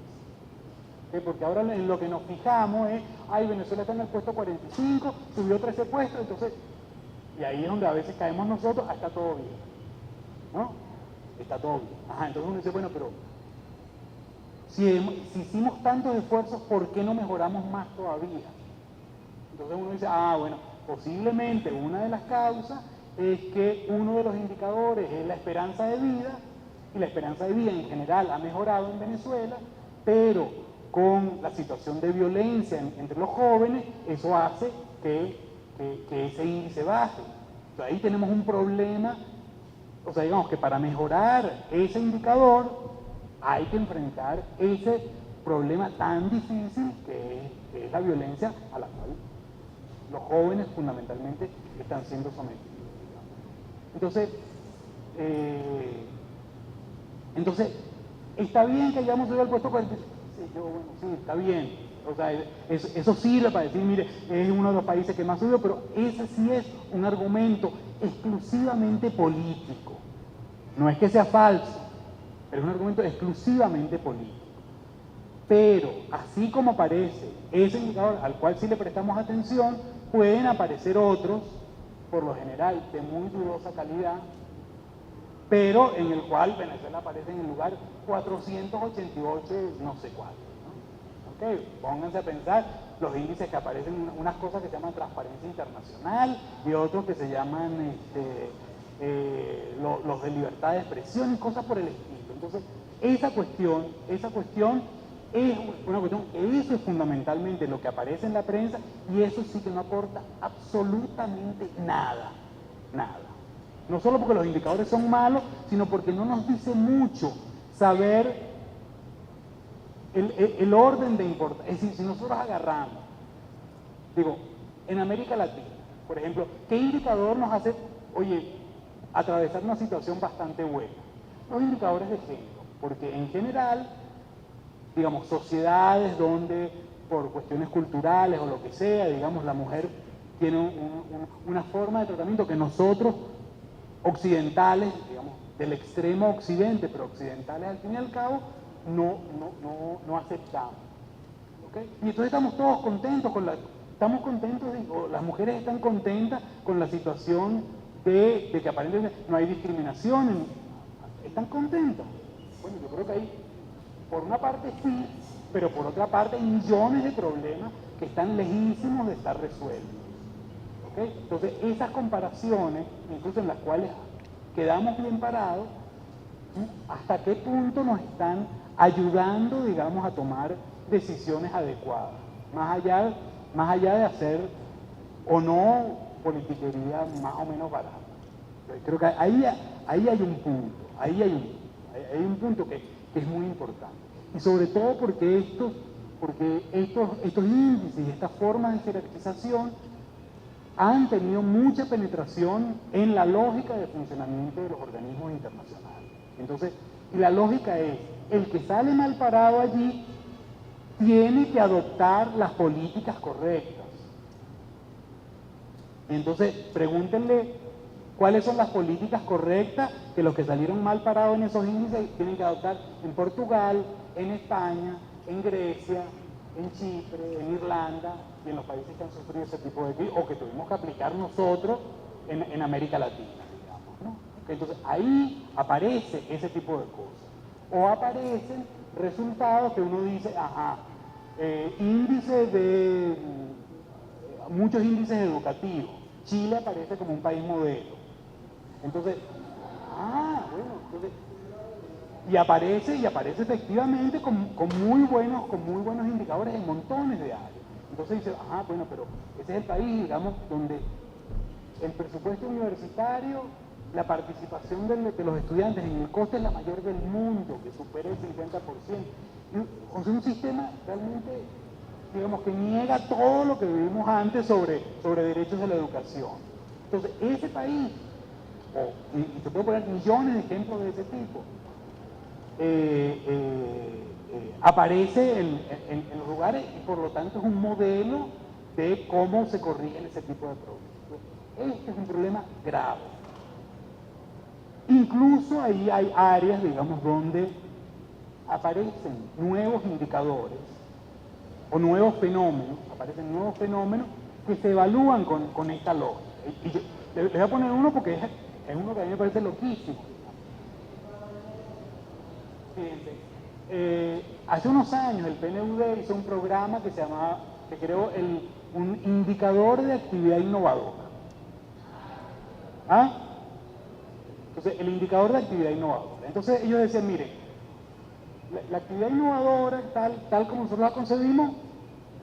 ¿Okay? Porque ahora en lo que nos fijamos es, Venezuela está en el puesto 45, subió 13 puestos, entonces, y ahí es donde a veces caemos nosotros, está todo bien, ¿no? Está todo bien. Entonces uno dice, bueno, pero si hicimos tantos esfuerzos, ¿por qué no mejoramos más todavía? Entonces uno dice, bueno, posiblemente una de las causas es que uno de los indicadores es la esperanza de vida, y la esperanza de vida en general ha mejorado en Venezuela, pero con la situación de violencia entre los jóvenes, eso hace que ese índice baje. Entonces ahí tenemos un problema, o sea, digamos que para mejorar ese indicador hay que enfrentar ese problema tan difícil que es la violencia a la cual los jóvenes fundamentalmente están siendo sometidos. Entonces, ¿está bien que hayamos subido al puesto 46? Sí, está bien. O sea, eso sirve para decir, mire, es uno de los países que más subió, pero ese sí es un argumento exclusivamente político. No es que sea falso, pero es un argumento exclusivamente político. Pero, así como aparece ese indicador al cual sí le prestamos atención, pueden aparecer otros, por lo general de muy dudosa calidad, pero en el cual Venezuela aparece en el lugar 488 no sé cuál, ¿no? Okay, pónganse a pensar los índices que aparecen, unas cosas que se llaman transparencia internacional y otros que se llaman los de libertad de expresión y cosas por el estilo. Entonces, esa cuestión es una cuestión, eso es fundamentalmente lo que aparece en la prensa, y eso sí que no aporta absolutamente nada. No solo porque los indicadores son malos, sino porque no nos dice mucho saber el orden de importancia. Es decir, si nosotros agarramos, en América Latina, por ejemplo, ¿qué indicador nos hace, atravesar una situación bastante buena? Los indicadores de género, porque en general, sociedades donde por cuestiones culturales o lo que sea, la mujer tiene una forma de tratamiento que nosotros occidentales, del extremo occidente, pero occidentales al fin y al cabo, no aceptamos. ¿Okay? Y entonces estamos todos contentos las mujeres están contentas con la situación de que aparentemente no hay discriminación, están contentas. Bueno, yo creo que hay, por una parte sí, pero por otra parte hay millones de problemas que están lejísimos de estar resueltos. ¿Okay? Entonces, esas comparaciones, incluso en las cuales quedamos bien parados, ¿hasta qué punto nos están ayudando, a tomar decisiones adecuadas? Más allá de hacer o no politiquería más o menos barata. Yo creo que ahí hay un punto, hay un punto que es muy importante. Y sobre todo porque estos índices y estas formas de jerarquización han tenido mucha penetración en la lógica de funcionamiento de los organismos internacionales. Entonces, y la lógica es, el que sale mal parado allí tiene que adoptar las políticas correctas. Entonces, pregúntenle cuáles son las políticas correctas que los que salieron mal parados en esos índices tienen que adoptar en Portugal, en España, en Grecia, en Chipre, en Irlanda y en los países que han sufrido ese tipo de crisis o que tuvimos que aplicar nosotros en América Latina, ¿no? Entonces ahí aparece ese tipo de cosas. O aparecen resultados que uno dice, muchos índices educativos. Chile aparece como un país modelo. Entonces, y aparece efectivamente con muy buenos indicadores en montones de áreas. Entonces dice, pero ese es el país, donde el presupuesto universitario, la participación de los estudiantes en el coste es la mayor del mundo, que supera el 50%. O sea, un sistema realmente, digamos, que niega todo lo que vivimos antes sobre derechos de la educación. Entonces, ese país, y te puedo poner millones de ejemplos de ese tipo, aparece en los lugares y por lo tanto es un modelo de cómo se corrigen ese tipo de problemas. Este es un problema grave. Incluso ahí hay áreas, digamos, donde aparecen nuevos indicadores o nuevos fenómenos, que se evalúan con esta lógica. Y yo les voy a poner uno porque es uno que a mí me parece loquísimo. Fíjense, hace unos años el PNUD hizo un programa que creó un indicador de actividad innovadora. ¿Ah? Entonces, el indicador de actividad innovadora. Entonces, ellos decían, mire, la actividad innovadora, tal como nosotros la concebimos,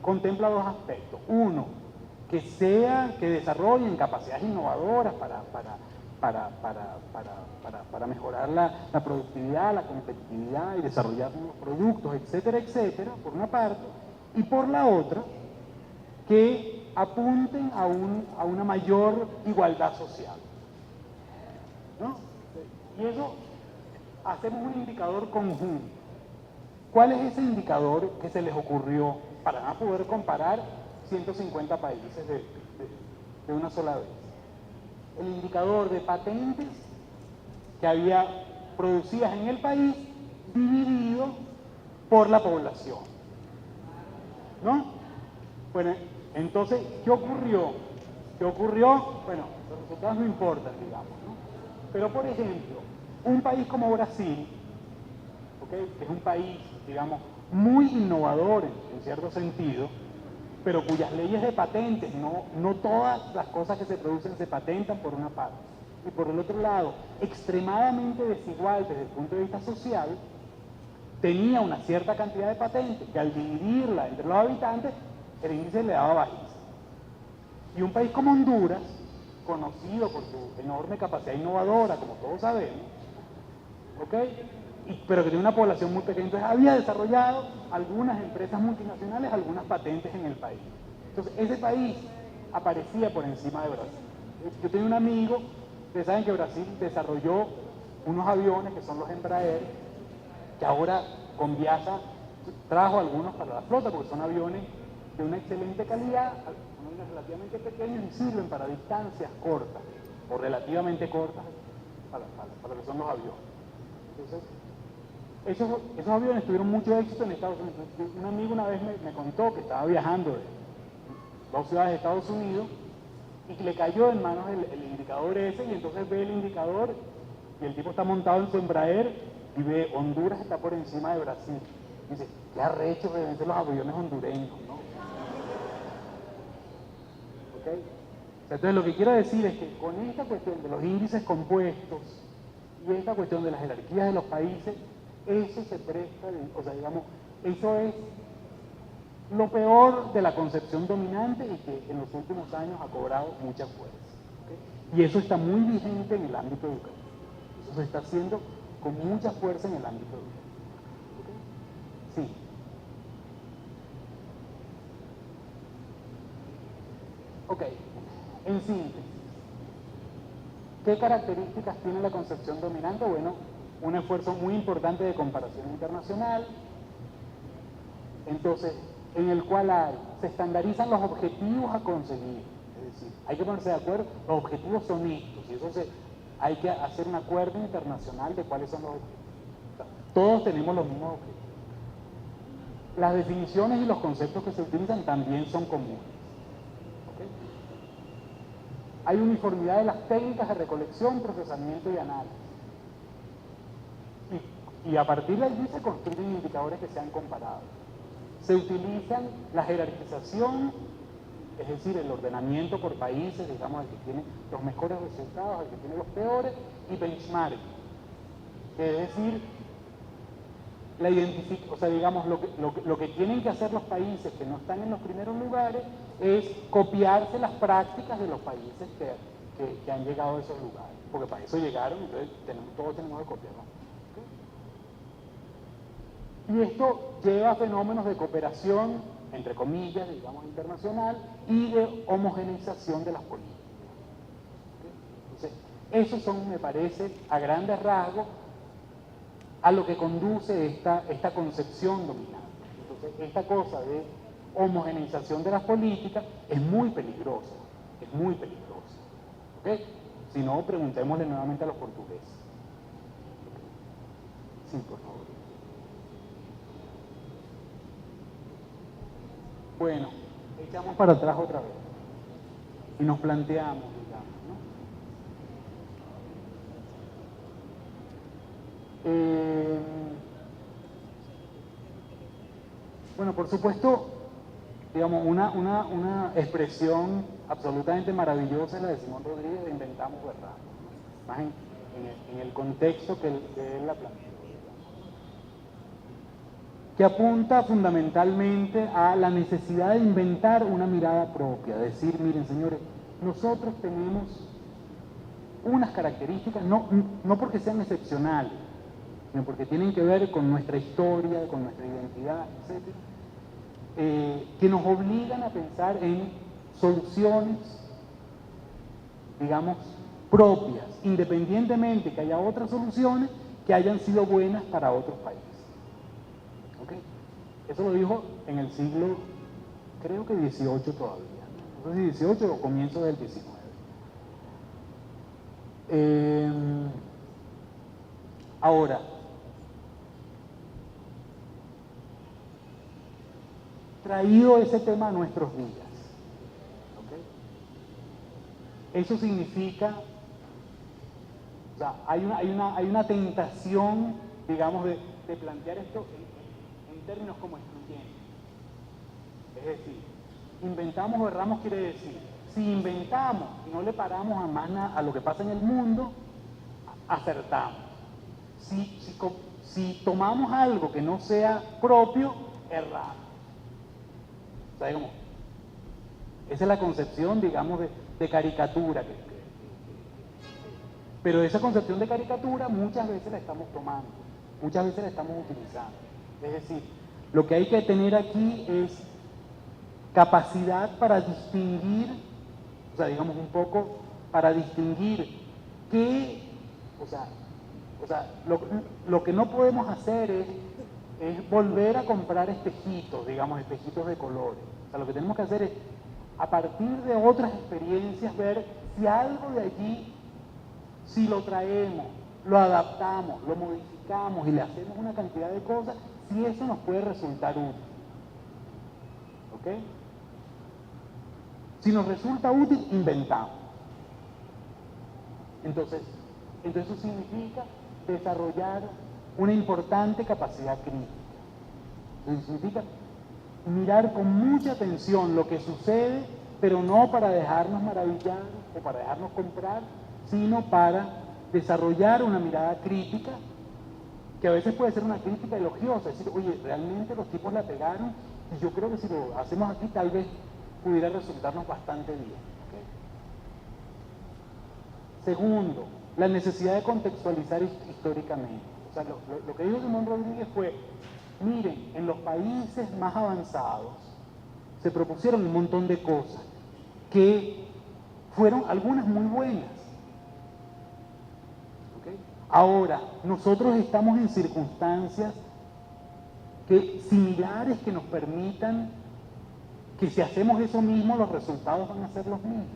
contempla dos aspectos. Uno, que desarrollen capacidades innovadoras para mejorar la productividad, la competitividad y desarrollar nuevos productos, etcétera, etcétera, por una parte. Y por la otra, que apunten a una mayor igualdad social. ¿No? Y eso, hacemos un indicador conjunto. ¿Cuál es ese indicador que se les ocurrió para poder comparar 150 países de una sola vez? El indicador de patentes que había producidas en el país dividido por la población. ¿No? Bueno, entonces, ¿qué ocurrió? Bueno, los resultados no importan, digamos, ¿no? Pero, por ejemplo, un país como Brasil, ¿okay?, que es un país, digamos, muy innovador en cierto sentido, pero cuyas leyes de patentes, no todas las cosas que se producen se patentan por una parte. Y por el otro lado, extremadamente desigual desde el punto de vista social, tenía una cierta cantidad de patentes que al dividirla entre los habitantes, el índice le daba bajísimo. Y un país como Honduras, conocido por su enorme capacidad innovadora, como todos sabemos, pero que tiene una población muy pequeña, entonces había desarrollado algunas empresas multinacionales, algunas patentes en el país. Entonces ese país aparecía por encima de Brasil. Yo tenía un amigo, ustedes saben que Brasil desarrolló unos aviones que son los Embraer, que ahora Conviasa trajo algunos para la flota, porque son aviones de una excelente calidad, aviones relativamente pequeños y sirven para distancias cortas, o relativamente cortas, para lo que son los aviones. Entonces, esos aviones tuvieron mucho éxito en Estados Unidos. Un amigo una vez me contó que estaba viajando de dos ciudades de Estados Unidos y que le cayó en manos el indicador ese, y entonces ve el indicador y el tipo está montado en su Embraer y ve Honduras está por encima de Brasil. Y dice, qué arrecho que deben ser los aviones hondureños, ¿no? ¿Okay? Entonces lo que quiero decir es que con esta cuestión de los índices compuestos y esta cuestión de las jerarquías de los países, eso se presta, o sea, digamos, eso es lo peor de la concepción dominante y que en los últimos años ha cobrado mucha fuerza. ¿Okay? Y eso está muy vigente en el ámbito educativo. Eso se está haciendo con mucha fuerza en el ámbito educativo. ¿Okay? Sí. Ok, en síntesis, ¿qué características tiene la concepción dominante? Bueno, un esfuerzo muy importante de comparación internacional, entonces, en el cual se estandarizan los objetivos a conseguir, es decir, hay que ponerse de acuerdo, los objetivos son estos, y eso hay que hacer un acuerdo internacional de cuáles son los objetivos. Todos tenemos los mismos objetivos. Las definiciones y los conceptos que se utilizan también son comunes. ¿Okay? Hay uniformidad de las técnicas de recolección, procesamiento y análisis. Y a partir de allí se construyen indicadores que sean comparables. Se utilizan la jerarquización, es decir, el ordenamiento por países, digamos, el que tiene los mejores resultados, el que tiene los peores, y benchmarking, es decir, o sea, digamos, lo que tienen que hacer los países que no están en los primeros lugares es copiarse las prácticas de los países que han llegado a esos lugares, porque para eso llegaron, entonces todos tenemos que copiarlo. ¿Okay? Y esto lleva a fenómenos de cooperación, entre comillas, digamos, internacional, y de homogeneización de las políticas. ¿Okay? Entonces, esos son, me parece, a grandes rasgos, a lo que conduce esta concepción dominante. Entonces, esta cosa de homogeneización de las políticas es muy peligrosa, es muy peligrosa. ¿Okay? Si no, preguntémosle nuevamente a los portugueses. Sí, por favor. Bueno, echamos para atrás otra vez y nos planteamos, digamos, ¿no? Bueno, por supuesto, digamos, una expresión absolutamente maravillosa es la de Simón Rodríguez de inventamos verdad, ¿no? Más en el contexto que él la planteó, que apunta fundamentalmente a la necesidad de inventar una mirada propia, decir, miren señores, nosotros tenemos unas características, no porque sean excepcionales, sino porque tienen que ver con nuestra historia, con nuestra identidad, etc., que nos obligan a pensar en soluciones, digamos, propias, independientemente que haya otras soluciones que hayan sido buenas para otros países. ¿Okay? Eso lo dijo en el siglo, creo que 18 todavía, no sé si 18 o comienzo del 19. Ahora, traído ese tema a nuestros días, ¿okay? Eso significa, o sea, hay una tentación, digamos, de plantear esto en términos como excluyentes. Es decir, inventamos o erramos quiere decir, si inventamos y no le paramos a más nada a lo que pasa en el mundo, acertamos. Si tomamos algo que no sea propio, erramos. O sea, digamos, esa es la concepción, digamos, de caricatura. Pero esa concepción de caricatura muchas veces la estamos tomando, muchas veces la estamos utilizando. Es decir, lo que hay que tener aquí es capacidad para distinguir, o sea, digamos un poco, para distinguir qué, o sea, lo que no podemos hacer es volver a comprar espejitos, digamos, espejitos de colores. O sea, lo que tenemos que hacer es, a partir de otras experiencias, ver si algo de allí, si lo traemos, lo adaptamos, lo modificamos y le hacemos una cantidad de cosas, si eso nos puede resultar útil. ¿Ok? Si nos resulta útil, inventamos. Entonces eso significa desarrollar una importante capacidad crítica. Eso significa mirar con mucha atención lo que sucede, pero no para dejarnos maravillar o para dejarnos comprar, sino para desarrollar una mirada crítica, que a veces puede ser una crítica elogiosa, es decir, oye, realmente los tipos la pegaron y yo creo que si lo hacemos aquí tal vez pudiera resultarnos bastante bien. ¿Okay? Segundo, la necesidad de contextualizar históricamente. O sea, lo que dijo Simón Rodríguez fue, miren, en los países más avanzados se propusieron un montón de cosas que fueron algunas muy buenas. ¿Okay? Ahora, nosotros estamos en circunstancias similares que nos permitan que si hacemos eso mismo, los resultados van a ser los mismos.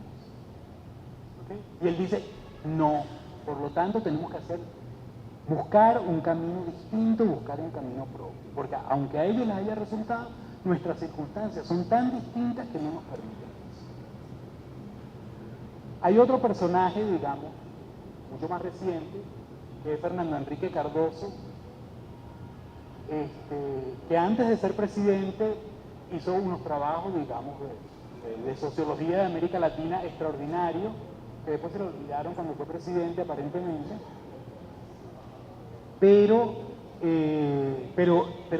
¿Okay? Y él dice, no, por lo tanto tenemos que buscar un camino distinto, buscar un camino propio, porque aunque a ellos les haya resultado, nuestras circunstancias son tan distintas que no nos permiten eso. Hay otro personaje, digamos, mucho más reciente, que es Fernando Enrique Cardoso, que antes de ser presidente hizo unos trabajos, digamos, de sociología de América Latina extraordinarios, que después se lo olvidaron cuando fue presidente aparentemente, pero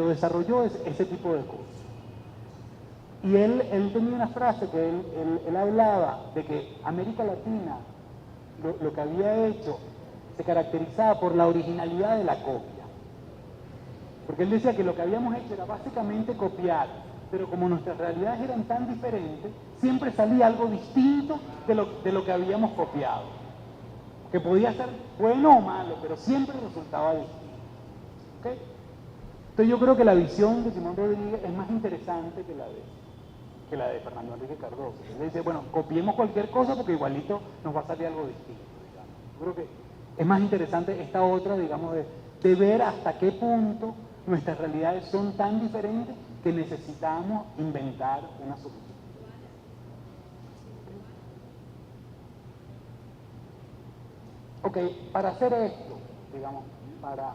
desarrolló ese tipo de cosas. Y él tenía una frase que él hablaba de que América Latina lo que había hecho se caracterizaba por la originalidad de la copia. Porque él decía que lo que habíamos hecho era básicamente copiar, pero como nuestras realidades eran tan diferentes, siempre salía algo distinto de lo que habíamos copiado. Que podía ser bueno o malo, pero siempre resultaba distinto. ¿Okay? Entonces yo creo que la visión de Simón Rodríguez es más interesante que la de Fernando Enrique Cardoso. Él dice, bueno, copiemos cualquier cosa porque igualito nos va a salir algo distinto. Digamos. Yo creo que es más interesante esta otra, digamos, de ver hasta qué punto nuestras realidades son tan diferentes que necesitamos inventar una solución. Ok, para hacer esto, digamos, para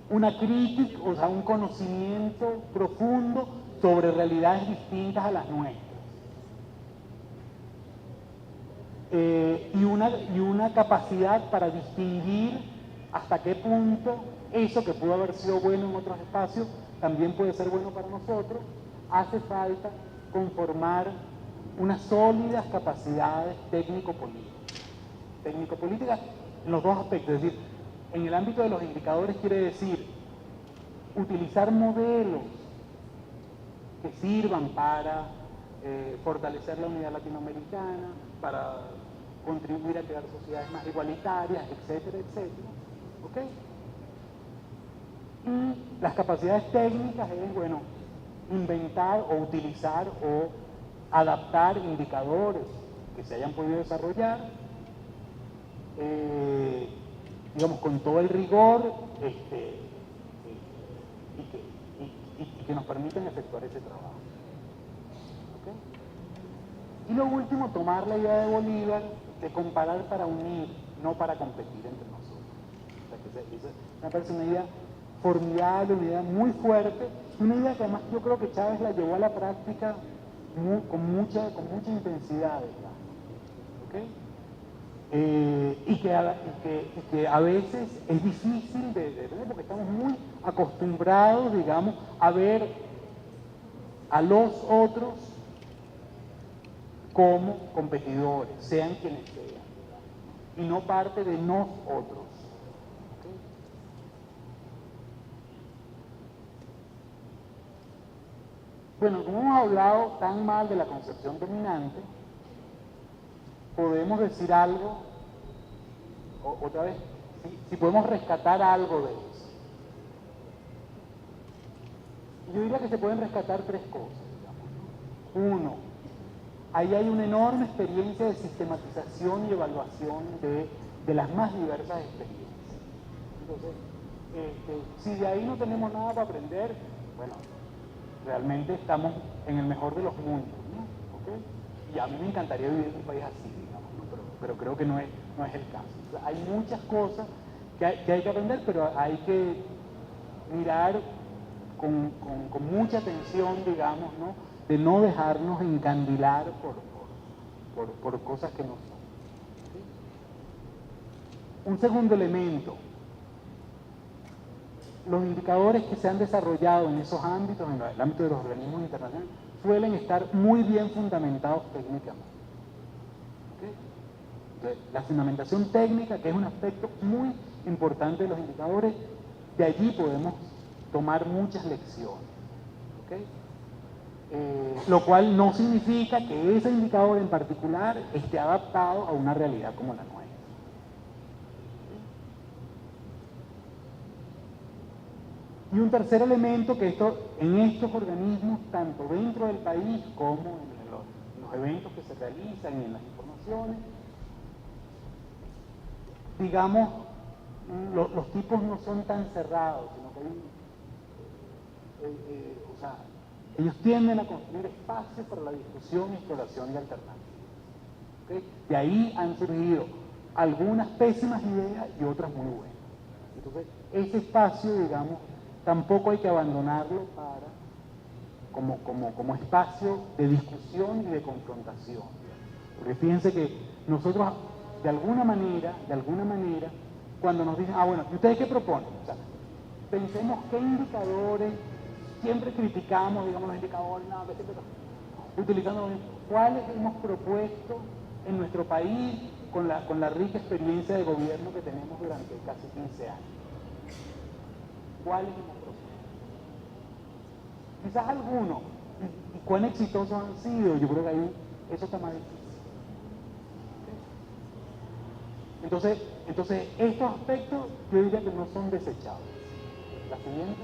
una crítica, o sea, un conocimiento profundo sobre realidades distintas a las nuestras. Y una capacidad para distinguir hasta qué punto eso que pudo haber sido bueno en otros espacios también puede ser bueno para nosotros. Hace falta conformar unas sólidas capacidades técnico-políticas. Técnico-políticas en los dos aspectos, es decir, en el ámbito de los indicadores quiere decir utilizar modelos que sirvan para fortalecer la unidad latinoamericana, para contribuir a crear sociedades más igualitarias, etcétera, etcétera. ¿Okay? Y las capacidades técnicas es, bueno, inventar o utilizar o adaptar indicadores que se hayan podido desarrollar, digamos, con todo el rigor y que nos permitan efectuar ese trabajo. ¿Okay? Y lo último, tomar la idea de Bolívar de comparar para unir, no para competir entre nosotros. O sea, que esa me parece una idea formidable, una idea muy fuerte, una idea que además yo creo que Chávez la llevó a la práctica con mucha intensidad. ¿Okay? Y que a veces es difícil de ver porque estamos muy acostumbrados, digamos, a ver a los otros como competidores, sean quienes sean, y no parte de nosotros. ¿Okay? Bueno, como hemos hablado tan mal de la concepción dominante, podemos decir algo, otra vez, si podemos rescatar algo de eso. Yo diría que se pueden rescatar tres cosas. Digamos. Uno, ahí hay una enorme experiencia de sistematización y evaluación de las más diversas experiencias. Entonces, si de ahí no tenemos nada para aprender, bueno, realmente estamos en el mejor de los mundos, ¿no? ¿Okay? Y a mí me encantaría vivir en un país así, digamos, ¿no? pero creo que no es el caso. O sea, hay muchas cosas que hay que aprender, pero hay que mirar con mucha atención, digamos, ¿no? De no dejarnos encandilar por cosas que no son. ¿Sí? Un segundo elemento, los indicadores que se han desarrollado en esos ámbitos, en el ámbito de los organismos internacionales, suelen estar muy bien fundamentados técnicamente. ¿Okay? Entonces, la fundamentación técnica, que es un aspecto muy importante de los indicadores, de allí podemos tomar muchas lecciones. ¿Okay? Lo cual no significa que ese indicador en particular esté adaptado a una realidad como la nuestra. Y un tercer elemento que en estos organismos, tanto dentro del país como en los eventos que se realizan y en las informaciones, digamos, los tipos no son tan cerrados, sino que o sea, ellos tienden a construir espacios para la discusión, exploración y alternativa. ¿Okay? De ahí han surgido algunas pésimas ideas y otras muy buenas. Entonces, ese espacio, digamos, tampoco hay que abandonarlo como espacio de discusión y de confrontación. Porque fíjense que nosotros, de alguna manera, cuando nos dicen, bueno, ¿y ustedes qué proponen? O sea, pensemos qué indicadores, siempre criticamos, digamos, los indicadores, utilizando cuáles hemos propuesto en nuestro país con la rica experiencia de gobierno que tenemos durante casi 15 años? ¿Cuáles hemos propuesto? Quizás algunos. ¿Y cuán exitosos han sido? Yo creo que ahí eso está más difícil. Entonces, estos aspectos yo diría que no son desechables. La siguiente.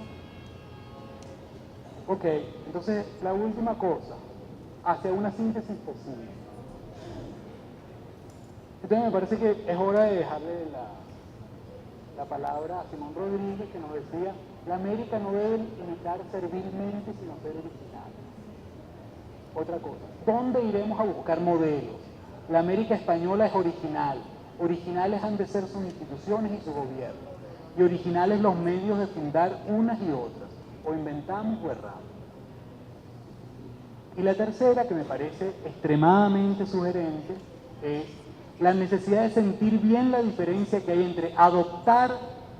Ok, entonces la última cosa, hacia una síntesis posible. Entonces me parece que es hora de dejarle la palabra a Simón Rodríguez, que nos decía, la América no debe imitar servilmente, sino ser original. Otra cosa, ¿dónde iremos a buscar modelos? La América española es original. Originales han de ser sus instituciones y su gobierno. Y originales los medios de fundar unas y otras. O inventamos o erramos. Y la tercera, que me parece extremadamente sugerente, es la necesidad de sentir bien la diferencia que hay entre adoptar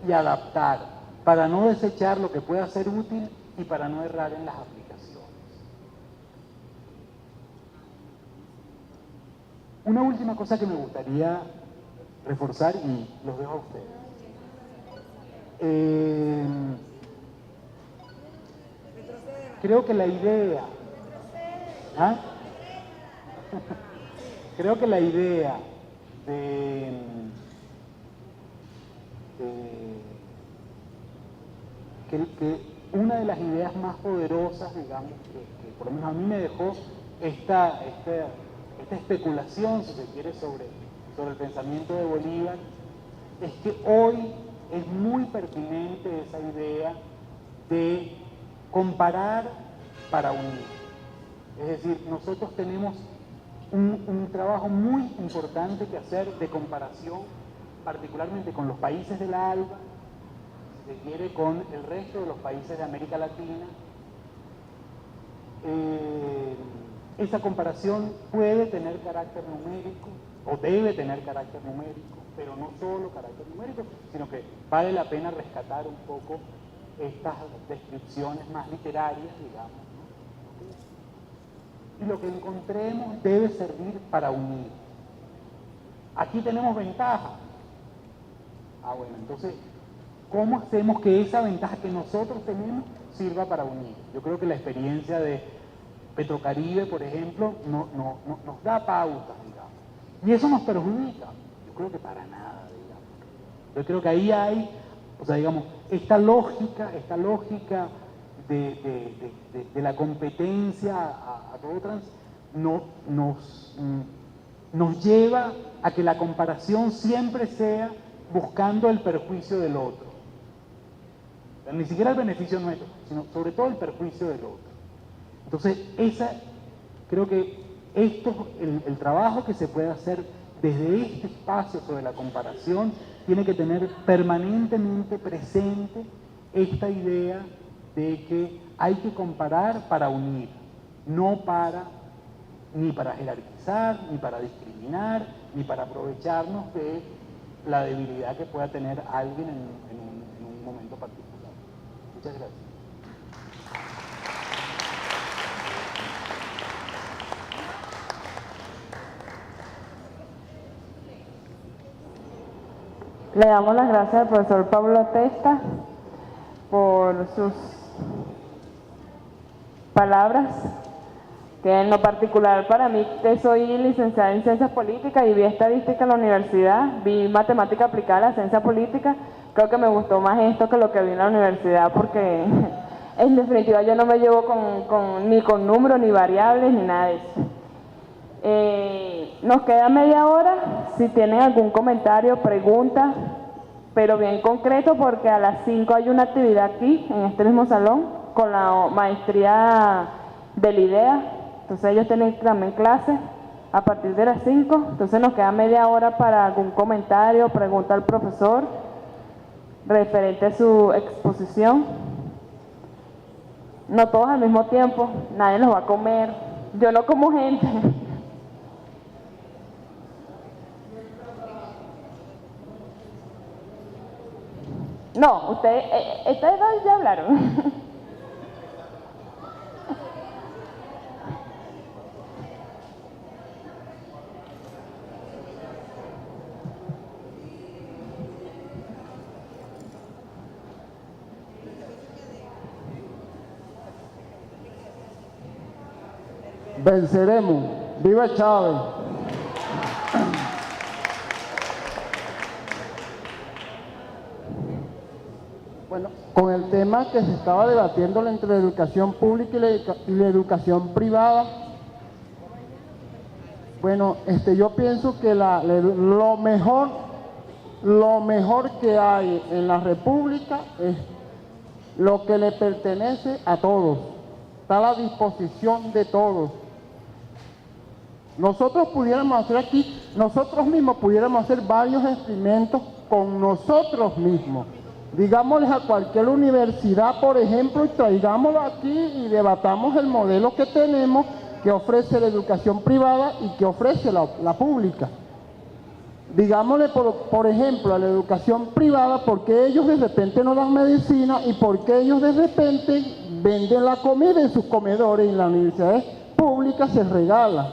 y adaptar, para no desechar lo que pueda ser útil y para no errar en las aplicaciones. Una última cosa que me gustaría reforzar, y los dejo a ustedes. Creo que la idea... ¿Ah? Creo que la idea que una de las ideas más poderosas, digamos, que por lo menos a mí me dejó esta especulación, si se quiere, sobre el pensamiento de Bolívar, es que hoy es muy pertinente esa idea de comparar para unir. Es decir, nosotros tenemos un trabajo muy importante que hacer de comparación, particularmente con los países de la ALBA, si se quiere, con el resto de los países de América Latina. Esa comparación puede tener carácter numérico, o debe tener carácter numérico, pero no solo carácter numérico, sino que vale la pena rescatar un poco estas descripciones más literarias, digamos, ¿no? Y lo que encontremos debe servir para unir. Aquí tenemos ventaja. Bueno, entonces, ¿cómo hacemos que esa ventaja que nosotros tenemos sirva para unir? Yo creo que la experiencia de Petrocaribe, por ejemplo, nos da pautas, digamos. Y eso nos perjudica. Yo creo que para nada, digamos. Yo creo que ahí hay, o sea, digamos, esta lógica de la competencia a todo trans nos lleva a que la comparación siempre sea buscando el perjuicio del otro. Ni siquiera el beneficio nuestro, sino sobre todo el perjuicio del otro. Entonces, creo que el trabajo que se puede hacer desde este espacio sobre la comparación tiene que tener permanentemente presente esta idea de que hay que comparar para unir, no ni para jerarquizar, ni para discriminar, ni para aprovecharnos de la debilidad que pueda tener alguien en un momento particular. Muchas gracias. Le damos las gracias al profesor Pablo Testa por sus palabras, que en lo particular para mí, que soy licenciada en Ciencias Políticas y vi Estadística en la universidad, vi Matemática aplicada a la Ciencia Política, creo que me gustó más esto que lo que vi en la universidad, porque en definitiva yo no me llevo ni con números, ni variables, ni nada de eso. Nos queda media hora, si tienen algún comentario, pregunta, pero bien concreto, porque a las 5 hay una actividad aquí, en este mismo salón, con la maestría de la IDEA. Entonces ellos tienen también clases a partir de las 5, entonces nos queda media hora para algún comentario, pregunta al profesor referente a su exposición. No todos al mismo tiempo, nadie los va a comer, yo no como gente. No, ustedes dos ya hablaron. Venceremos. ¡Viva Chávez! Bueno, con el tema que se estaba debatiendo entre la educación pública y la educación privada, bueno, yo pienso que lo mejor que hay en la República es lo que le pertenece a todos, está a la disposición de todos. Nosotros pudiéramos hacer aquí, nosotros mismos pudiéramos hacer varios experimentos con nosotros mismos. Digámosles a cualquier universidad, por ejemplo, y traigámoslo aquí y debatamos el modelo que tenemos, que ofrece la educación privada y que ofrece la pública. Digámosle, por ejemplo, a la educación privada, porque ellos de repente no dan medicina y porque ellos de repente venden la comida en sus comedores y en las universidades públicas se regala.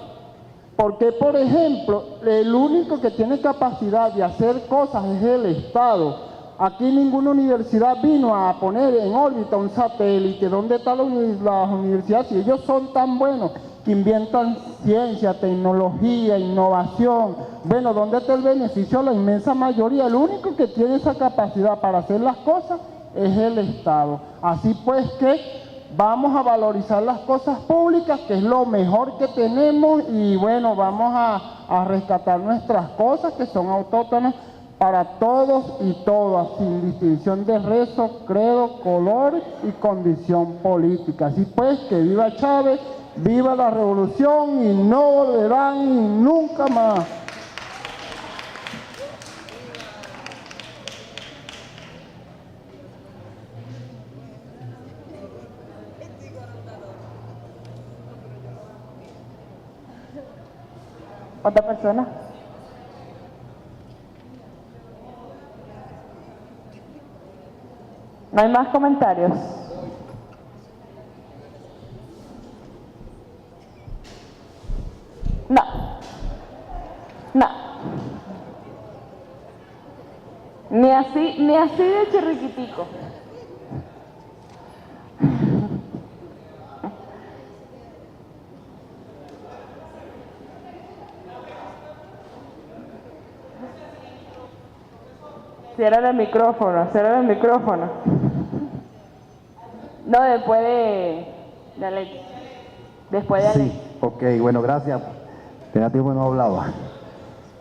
Porque, por ejemplo, el único que tiene capacidad de hacer cosas es el Estado. Aquí ninguna universidad vino a poner en órbita un satélite. ¿Dónde están las universidades? Si ellos son tan buenos que inventan ciencia, tecnología, innovación. Bueno, ¿dónde está el beneficio a la inmensa mayoría? El único que tiene esa capacidad para hacer las cosas es el Estado. Así pues que vamos a valorizar las cosas públicas, que es lo mejor que tenemos, y bueno, vamos a rescatar nuestras cosas que son autóctonas para todos y todas, sin distinción de raza, credo, color y condición política. Así pues, que viva Chávez, viva la revolución y no volverán nunca más. ¿Otra persona? ¿No hay más comentarios? No. No. Ni así de chirriquitico. Cierra el micrófono, cierra el micrófono. No, después de Alex. Después de Alex. Sí, ok, bueno, gracias. Tenía tiempo que no hablaba.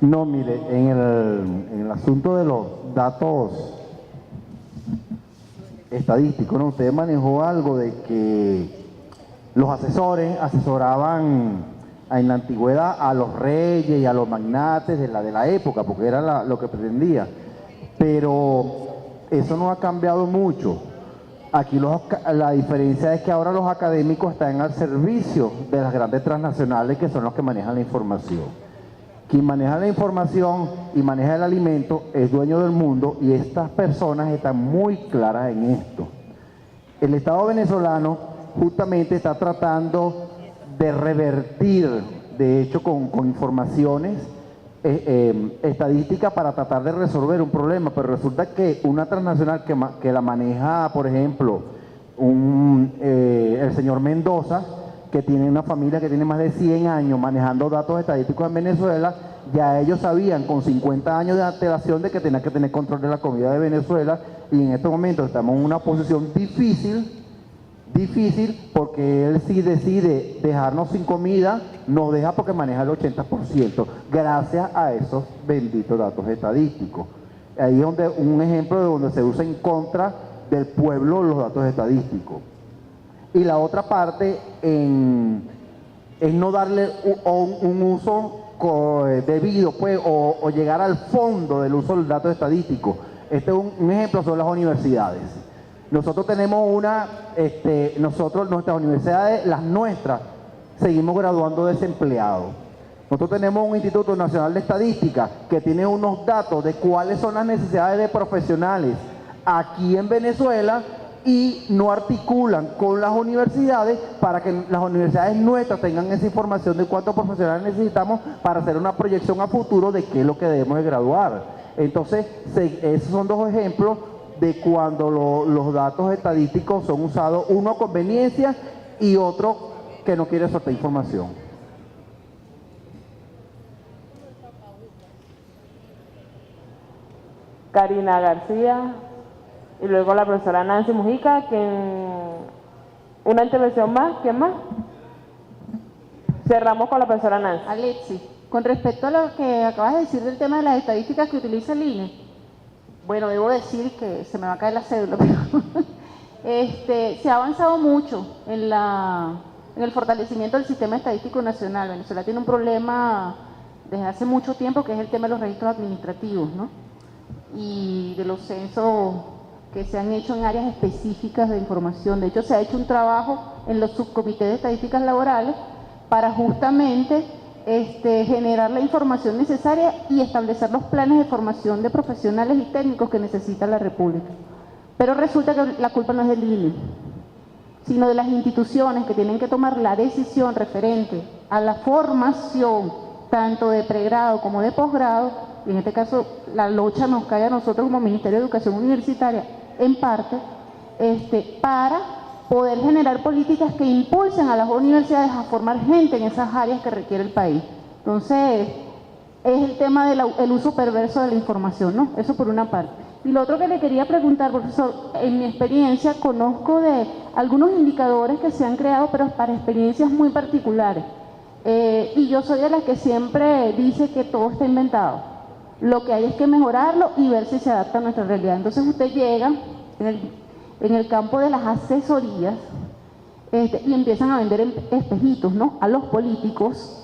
No, mire, en el asunto de los datos estadísticos, ¿no? Usted manejó algo de que los asesores asesoraban en la antigüedad a los reyes y a los magnates de la época, porque era lo que pretendía. Pero eso no ha cambiado mucho. Aquí la diferencia es que ahora los académicos están al servicio de las grandes transnacionales, que son los que manejan la información. Quien maneja la información y maneja el alimento es dueño del mundo, y estas personas están muy claras en esto. El Estado venezolano justamente está tratando de revertir, de hecho con informaciones estadística para tratar de resolver un problema, pero resulta que una transnacional que la maneja, por ejemplo, el señor Mendoza, que tiene una familia que tiene más de 100 años manejando datos estadísticos en Venezuela, ya ellos sabían con 50 años de antelación de que tenía que tener control de la comida de Venezuela, y en estos momentos estamos en una posición difícil porque él sí decide dejarnos sin comida, nos deja porque maneja el 80%, gracias a esos benditos datos estadísticos. Ahí es donde, un ejemplo de donde se usa en contra del pueblo los datos estadísticos. Y la otra parte es no darle un uso debido, pues, o llegar al fondo del uso del dato estadístico. Un ejemplo son las universidades. Nosotros tenemos nuestras universidades, las nuestras, seguimos graduando desempleados. Nosotros tenemos un Instituto Nacional de Estadística que tiene unos datos de cuáles son las necesidades de profesionales aquí en Venezuela, y no articulan con las universidades para que las universidades nuestras tengan esa información de cuántos profesionales necesitamos para hacer una proyección a futuro de qué es lo que debemos de graduar. Entonces, esos son dos ejemplos de cuando los datos estadísticos son usados, uno a conveniencia y otro que no quiere soltar información. Karina García y luego la profesora Nancy Mujica. ¿Una intervención más? ¿Quién más? Cerramos con la profesora Nancy. Alexi, con respecto a lo que acabas de decir del tema de las estadísticas que utiliza el INE, bueno, debo decir que se me va a caer la cédula, pero se ha avanzado mucho en el fortalecimiento del sistema estadístico nacional. Venezuela tiene un problema desde hace mucho tiempo, que es el tema de los registros administrativos, ¿no? Y de los censos que se han hecho en áreas específicas de información. De hecho, se ha hecho un trabajo en los subcomités de estadísticas laborales para justamente generar la información necesaria y establecer los planes de formación de profesionales y técnicos que necesita la República. Pero resulta que la culpa no es del INE, sino de las instituciones que tienen que tomar la decisión referente a la formación, tanto de pregrado como de posgrado, y en este caso la locha nos cae a nosotros como Ministerio de Educación Universitaria, en parte, para poder generar políticas que impulsen a las universidades a formar gente en esas áreas que requiere el país. Entonces, es el tema del uso perverso de la información, ¿no? Eso por una parte. Y lo otro que le quería preguntar, profesor, en mi experiencia conozco de algunos indicadores que se han creado, pero para experiencias muy particulares. Y yo soy de las que siempre dice que todo está inventado. Lo que hay es que mejorarlo y ver si se adapta a nuestra realidad. Entonces usted llega en el campo de las asesorías y empiezan a vender espejitos, ¿no?, a los políticos.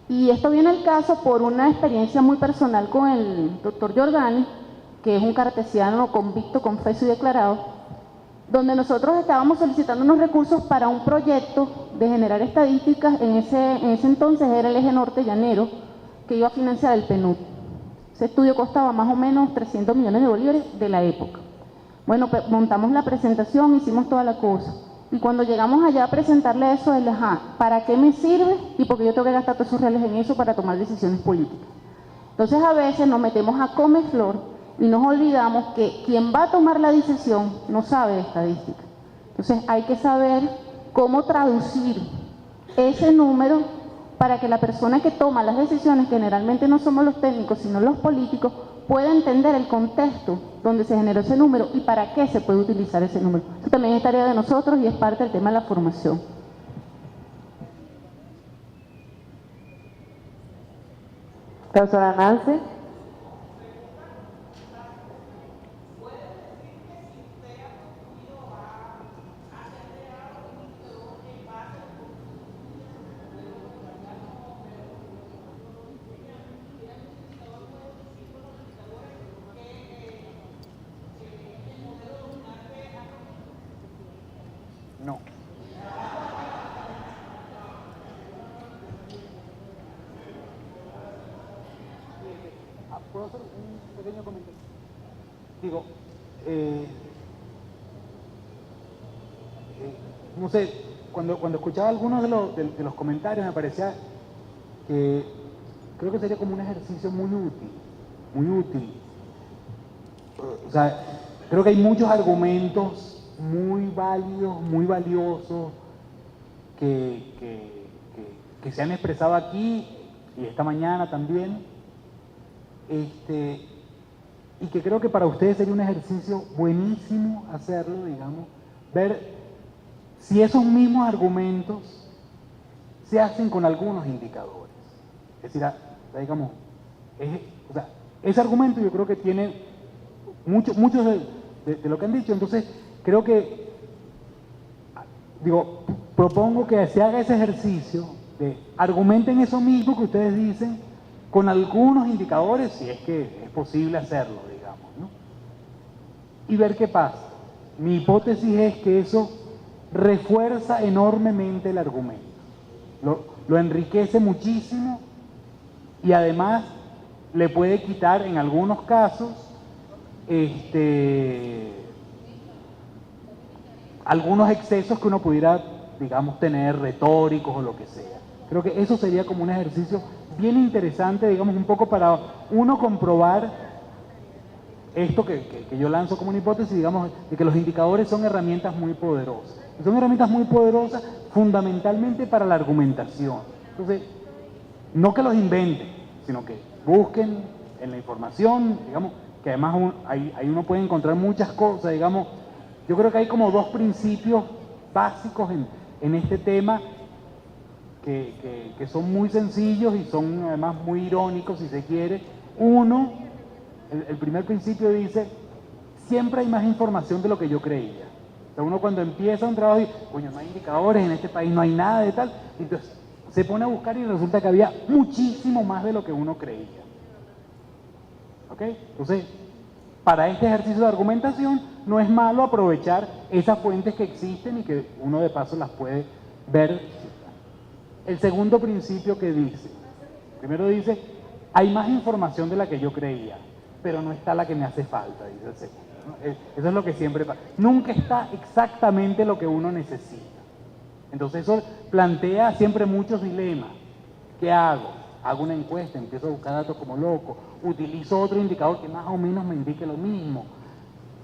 Y esto viene al caso por una experiencia muy personal con el doctor Giordani, que es un cartesiano convicto, confeso y declarado, donde nosotros estábamos solicitando unos recursos para un proyecto de generar estadísticas. En ese entonces era el eje norte llanero, que iba a financiar el PNUD. Ese estudio costaba más o menos 300 millones de bolívares de la época. Bueno, montamos la presentación, hicimos toda la cosa. Y cuando llegamos allá a presentarle eso, él, ¿para qué me sirve? Y porque yo tengo que gastar todos esos reales en eso para tomar decisiones políticas. Entonces a veces nos metemos a comeflor y nos olvidamos que quien va a tomar la decisión no sabe de estadística. Entonces hay que saber cómo traducir ese número para que la persona que toma las decisiones, generalmente no somos los técnicos, sino los políticos, pueda entender el contexto donde se generó ese número y para qué se puede utilizar ese número. Eso también es tarea de nosotros y es parte del tema de la formación. Profesora Nancy. No. ¿Puedo hacer un pequeño comentario? Digo, no sé, cuando escuchaba algunos de los comentarios me parecía que creo que sería como un ejercicio muy útil, muy útil. O sea, creo que hay muchos argumentos muy válidos, muy valiosos que se han expresado aquí y esta mañana también, y que creo que para ustedes sería un ejercicio buenísimo hacerlo, digamos, ver si esos mismos argumentos se hacen con algunos indicadores. Es decir, digamos, ese argumento yo creo que tiene muchos de lo que han dicho. Entonces creo que, propongo que se haga ese ejercicio de argumenten eso mismo que ustedes dicen con algunos indicadores, si es que es posible hacerlo, digamos, ¿no? Y ver qué pasa. Mi hipótesis es que eso refuerza enormemente el argumento, lo enriquece muchísimo y además le puede quitar en algunos casos algunos excesos que uno pudiera, digamos, tener retóricos o lo que sea. Creo que eso sería como un ejercicio bien interesante, digamos, un poco para uno comprobar esto que yo lanzo como una hipótesis, digamos, de que los indicadores son herramientas muy poderosas. Y son herramientas muy poderosas fundamentalmente para la argumentación. Entonces, no que los inventen, sino que busquen en la información, digamos, que además ahí uno puede encontrar muchas cosas, digamos. Yo creo que hay como dos principios básicos en este tema que son muy sencillos y son además muy irónicos, si se quiere. Uno, el primer principio dice, siempre hay más información de lo que yo creía. O sea, uno cuando empieza un trabajo dice, coño, no hay indicadores, en este país no hay nada de tal, entonces se pone a buscar y resulta que había muchísimo más de lo que uno creía. ¿Ok? Entonces, para este ejercicio de argumentación, no es malo aprovechar esas fuentes que existen y que uno de paso las puede ver. El segundo principio que dice, primero dice, hay más información de la que yo creía, pero no está la que me hace falta, dice el segundo, ¿no? Eso es lo que siempre pasa. Nunca está exactamente lo que uno necesita. Entonces eso plantea siempre muchos dilemas. ¿Qué hago? Hago una encuesta, empiezo a buscar datos como loco, utilizo otro indicador que más o menos me indique lo mismo,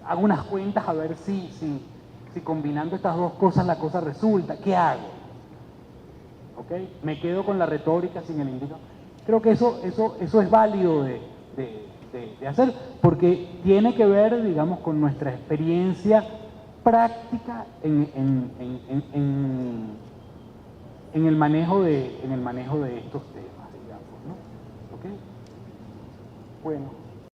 hago unas cuentas a ver si combinando estas dos cosas la cosa resulta. ¿Qué hago? ¿Ok? Me quedo con la retórica sin el indicador. Creo que eso es válido de hacer, porque tiene que ver, digamos, con nuestra experiencia práctica en el manejo de estos temas, digamos, ¿no? ¿Ok? Bueno.